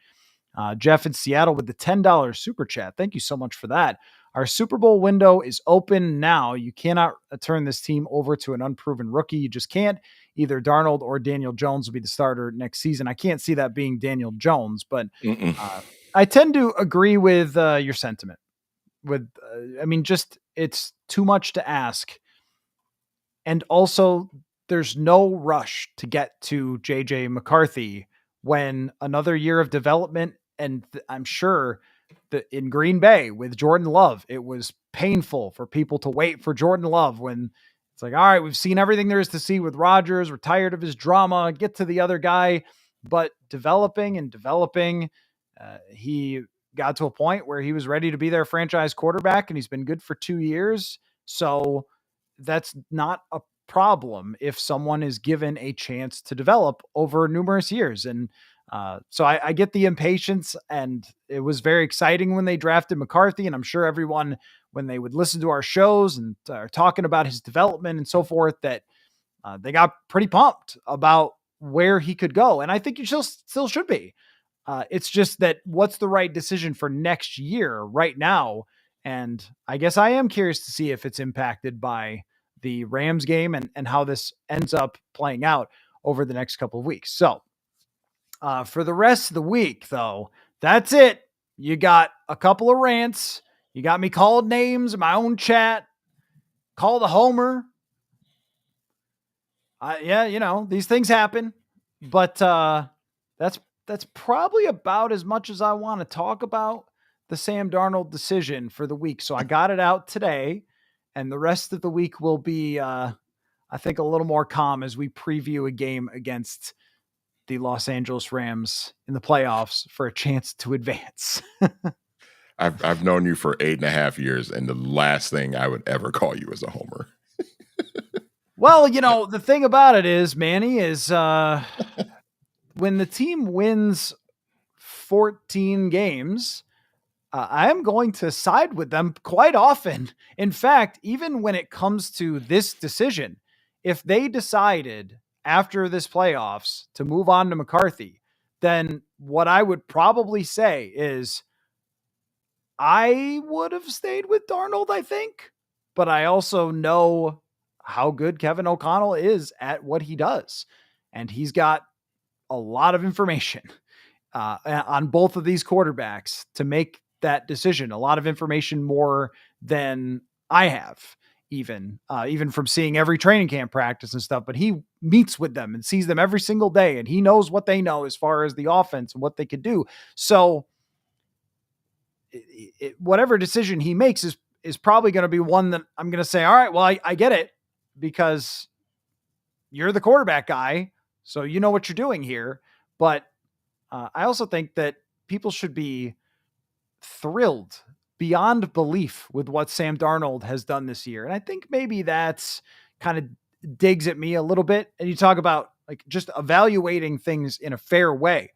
Jeff in Seattle with the $10 super chat. Thank you so much for that. Our Super Bowl window is open now. You cannot turn this team over to an unproven rookie. You just can't. Either Darnold or Daniel Jones will be the starter next season. I can't see that being Daniel Jones, but Mm-mm. I tend to agree with your sentiment. Just it's too much to ask. And also, there's no rush to get to JJ McCarthy when another year of development. And I'm sure that in Green Bay with Jordan Love, it was painful for people to wait for Jordan Love when it's like, all right, we've seen everything there is to see with Rodgers. We're tired of his drama. Get to the other guy. But developing and developing, he got to a point where he was ready to be their franchise quarterback, and he's been good for 2 years. So that's not a problem if someone is given a chance to develop over numerous years. And so I get the impatience, and it was very exciting when they drafted McCarthy. And I'm sure everyone, when they would listen to our shows and are talking about his development and so forth, that they got pretty pumped about where he could go. And I think you still should be. It's just that what's the right decision for next year right now? And I guess I am curious to see if it's impacted by the Rams game and how this ends up playing out over the next couple of weeks. So for the rest of the week, though, that's it. You got a couple of rants. You got me called names in my own chat. Call the homer. These things happen. But that's probably about as much as I want to talk about the Sam Darnold decision for the week. So I got it out today, and the rest of the week will be, I think, a little more calm as we preview a game against the Los Angeles Rams in the playoffs for a chance to advance. I've known you for 8.5 years, and the last thing I would ever call you is a homer. Well, the thing about it is, Manny, is when the team wins 14 games, I am going to side with them quite often. In fact, even when it comes to this decision, if they decided after this playoffs to move on to McCarthy, then what I would probably say is I would have stayed with Darnold, I think, but I also know how good Kevin O'Connell is at what he does. And he's got a lot of information on both of these quarterbacks to make that decision. A lot of information more than I have, even from seeing every training camp practice and stuff. But he meets with them and sees them every single day, and he knows what they know as far as the offense and what they could do. So, whatever decision he makes is probably going to be one that I'm going to say, all right, well, I get it because you're the quarterback guy, so you know what you're doing here. But I also think that people should be thrilled beyond belief with what Sam Darnold has done this year. And I think maybe that's kind of digs at me a little bit. And you talk about like just evaluating things in a fair way.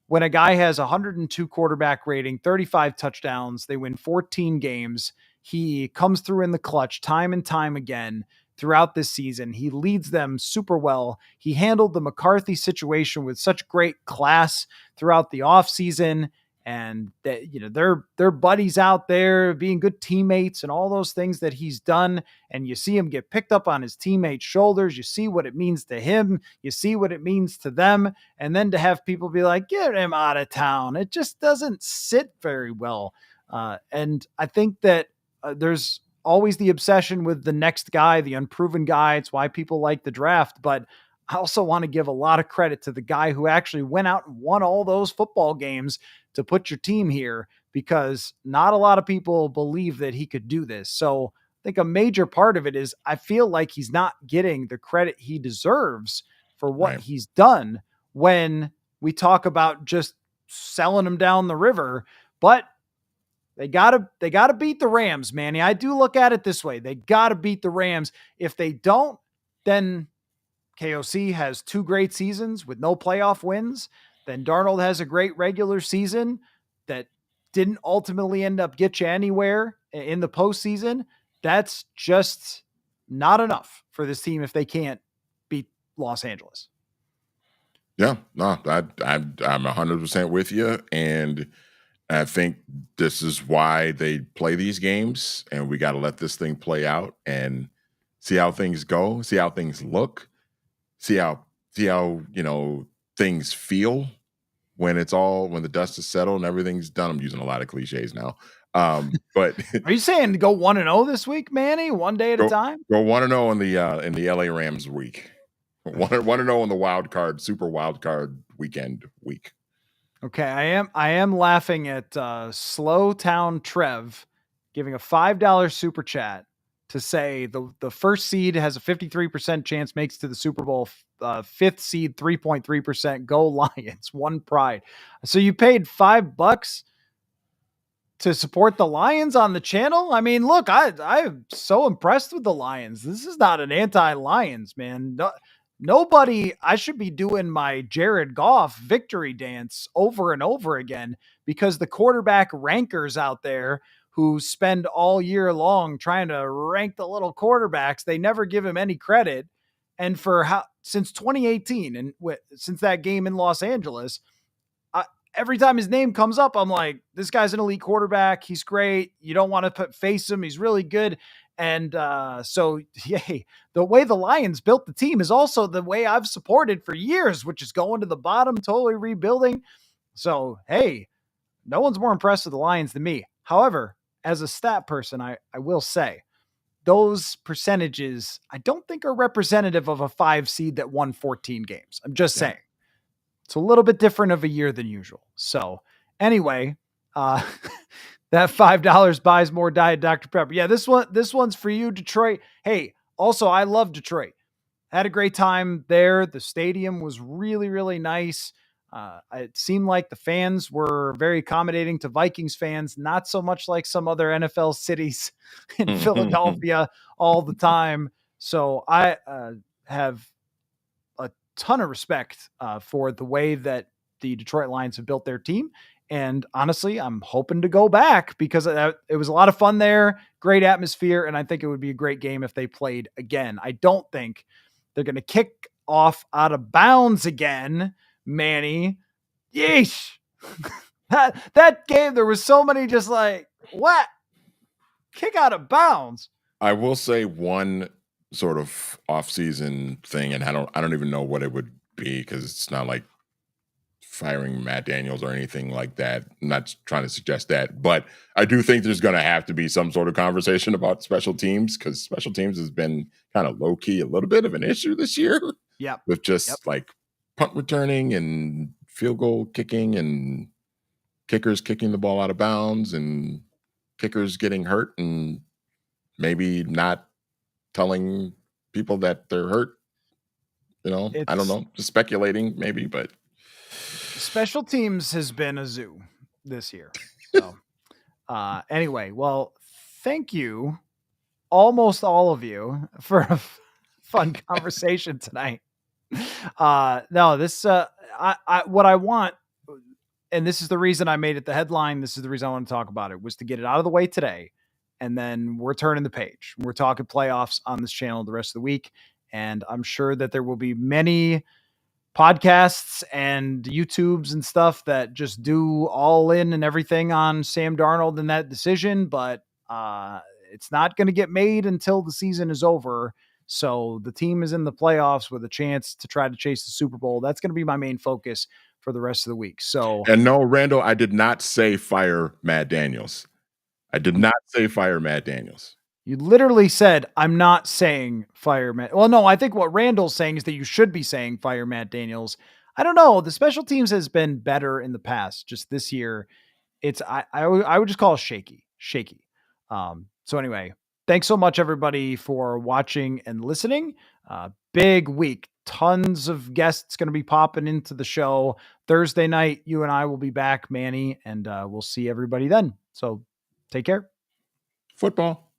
When a guy has 102 quarterback rating, 35 touchdowns, they win 14 games. He comes through in the clutch time and time again throughout this season. He leads them super well. He handled the McCarthy situation with such great class throughout the offseason. And that, they're buddies out there being good teammates and all those things that he's done. And you see him get picked up on his teammates' shoulders. You see what it means to him. You see what it means to them. And then to have people be like, get him out of town. It just doesn't sit very well. And I think that there's always the obsession with the next guy, the unproven guy. It's why people like the draft. But I also want to give a lot of credit to the guy who actually went out and won all those football games to put your team here, because not a lot of people believe that he could do this. So I think a major part of it is I feel like he's not getting the credit he deserves for what Right. he's done when we talk about just selling him down the river. But they gotta beat the Rams, Manny. I do look at it this way. They gotta beat the Rams. If they don't, then KOC has 2 great seasons with no playoff wins. Then Darnold has a great regular season that didn't ultimately end up get you anywhere in the postseason. That's just not enough for this team if they can't beat Los Angeles. Yeah, no, I'm 100% with you, and I think this is why they play these games, and we got to let this thing play out and see how things go, see how things look, see how things feel when the dust is settled and everything's done. I'm using a lot of cliches now, but Are you saying go 1-0 this week, Manny? One day at a time? go 1-0 in the LA Rams week. 1-0 in the super wild card weekend week. Okay, I am laughing at Slow Town Trev giving a $5 super chat to say the first seed has a 53% chance makes to the Super Bowl. Fifth seed 3.3%. Go Lions. One pride. So you paid $5 to support the Lions on the channel? I mean, look, I'm so impressed with the Lions. This is not an anti-Lions, man. Nobody, I should be doing my Jared Goff victory dance over and over again, because the quarterback rankers out there who spend all year long trying to rank the little quarterbacks, they never give him any credit. And for since 2018 and since that game in Los Angeles, every time his name comes up, I'm like, this guy's an elite quarterback. He's great. You don't want to face him. He's really good. And so, yay, the way the Lions built the team is also the way I've supported for years, which is going to the bottom, totally rebuilding. So, hey, no one's more impressed with the Lions than me. However, as a stat person, I will say those percentages I don't think are representative of a 5 seed that won 14 games. I'm just saying. It's a little bit different of a year than usual. So anyway, that $5 buys more Diet Dr. Pepper. Yeah, this one's for you, Detroit. Hey, also, I love Detroit. Had a great time there. The stadium was really, really nice. It seemed like the fans were very accommodating to Vikings fans, not so much like some other NFL cities in Philadelphia all the time. So I have a ton of respect for the way that the Detroit Lions have built their team. And honestly, I'm hoping to go back because it was a lot of fun there, great atmosphere, and I think it would be a great game if they played again. I don't think they're going to kick off out of bounds again, Manny. Yeesh. that game, there was so many just like, what? Kick out of bounds. I will say one sort of off-season thing, and I don't even know what it would be because it's not like firing Matt Daniels or anything like that. I'm not trying to suggest that, but I do think there's going to have to be some sort of conversation about special teams because special teams has been kind of low key, a little bit of an issue this year Yep. with just like punt returning and field goal kicking and kickers kicking the ball out of bounds and kickers getting hurt and maybe not telling people that they're hurt. I don't It's know, just speculating maybe, but special teams has been a zoo this year. So, anyway, well, thank you, almost all of you, for a fun conversation tonight. No, this, what I want, and this is the reason I made it the headline. This is the reason I want to talk about it, was to get it out of the way today. And then we're turning the page. We're talking playoffs on this channel the rest of the week. And I'm sure that there will be many podcasts and YouTubes and stuff that just do all in and everything on Sam Darnold and that decision, but it's not going to get made until the season is over. So the team is in the playoffs with a chance to try to chase the Super Bowl. That's going to be my main focus for the rest of the week. So, and no, Randall, I did not say fire Matt Daniels. I did not say fire Matt Daniels. You literally said, I'm not saying fire Matt. Well, no, I think what Randall's saying is that you should be saying fire Matt Daniels. I don't know. The special teams has been better in the past. Just this year, I would just call it shaky. So anyway, thanks so much everybody for watching and listening. Big week, tons of guests going to be popping into the show Thursday night. You and I will be back, Manny, and we'll see everybody then. So take care. Football.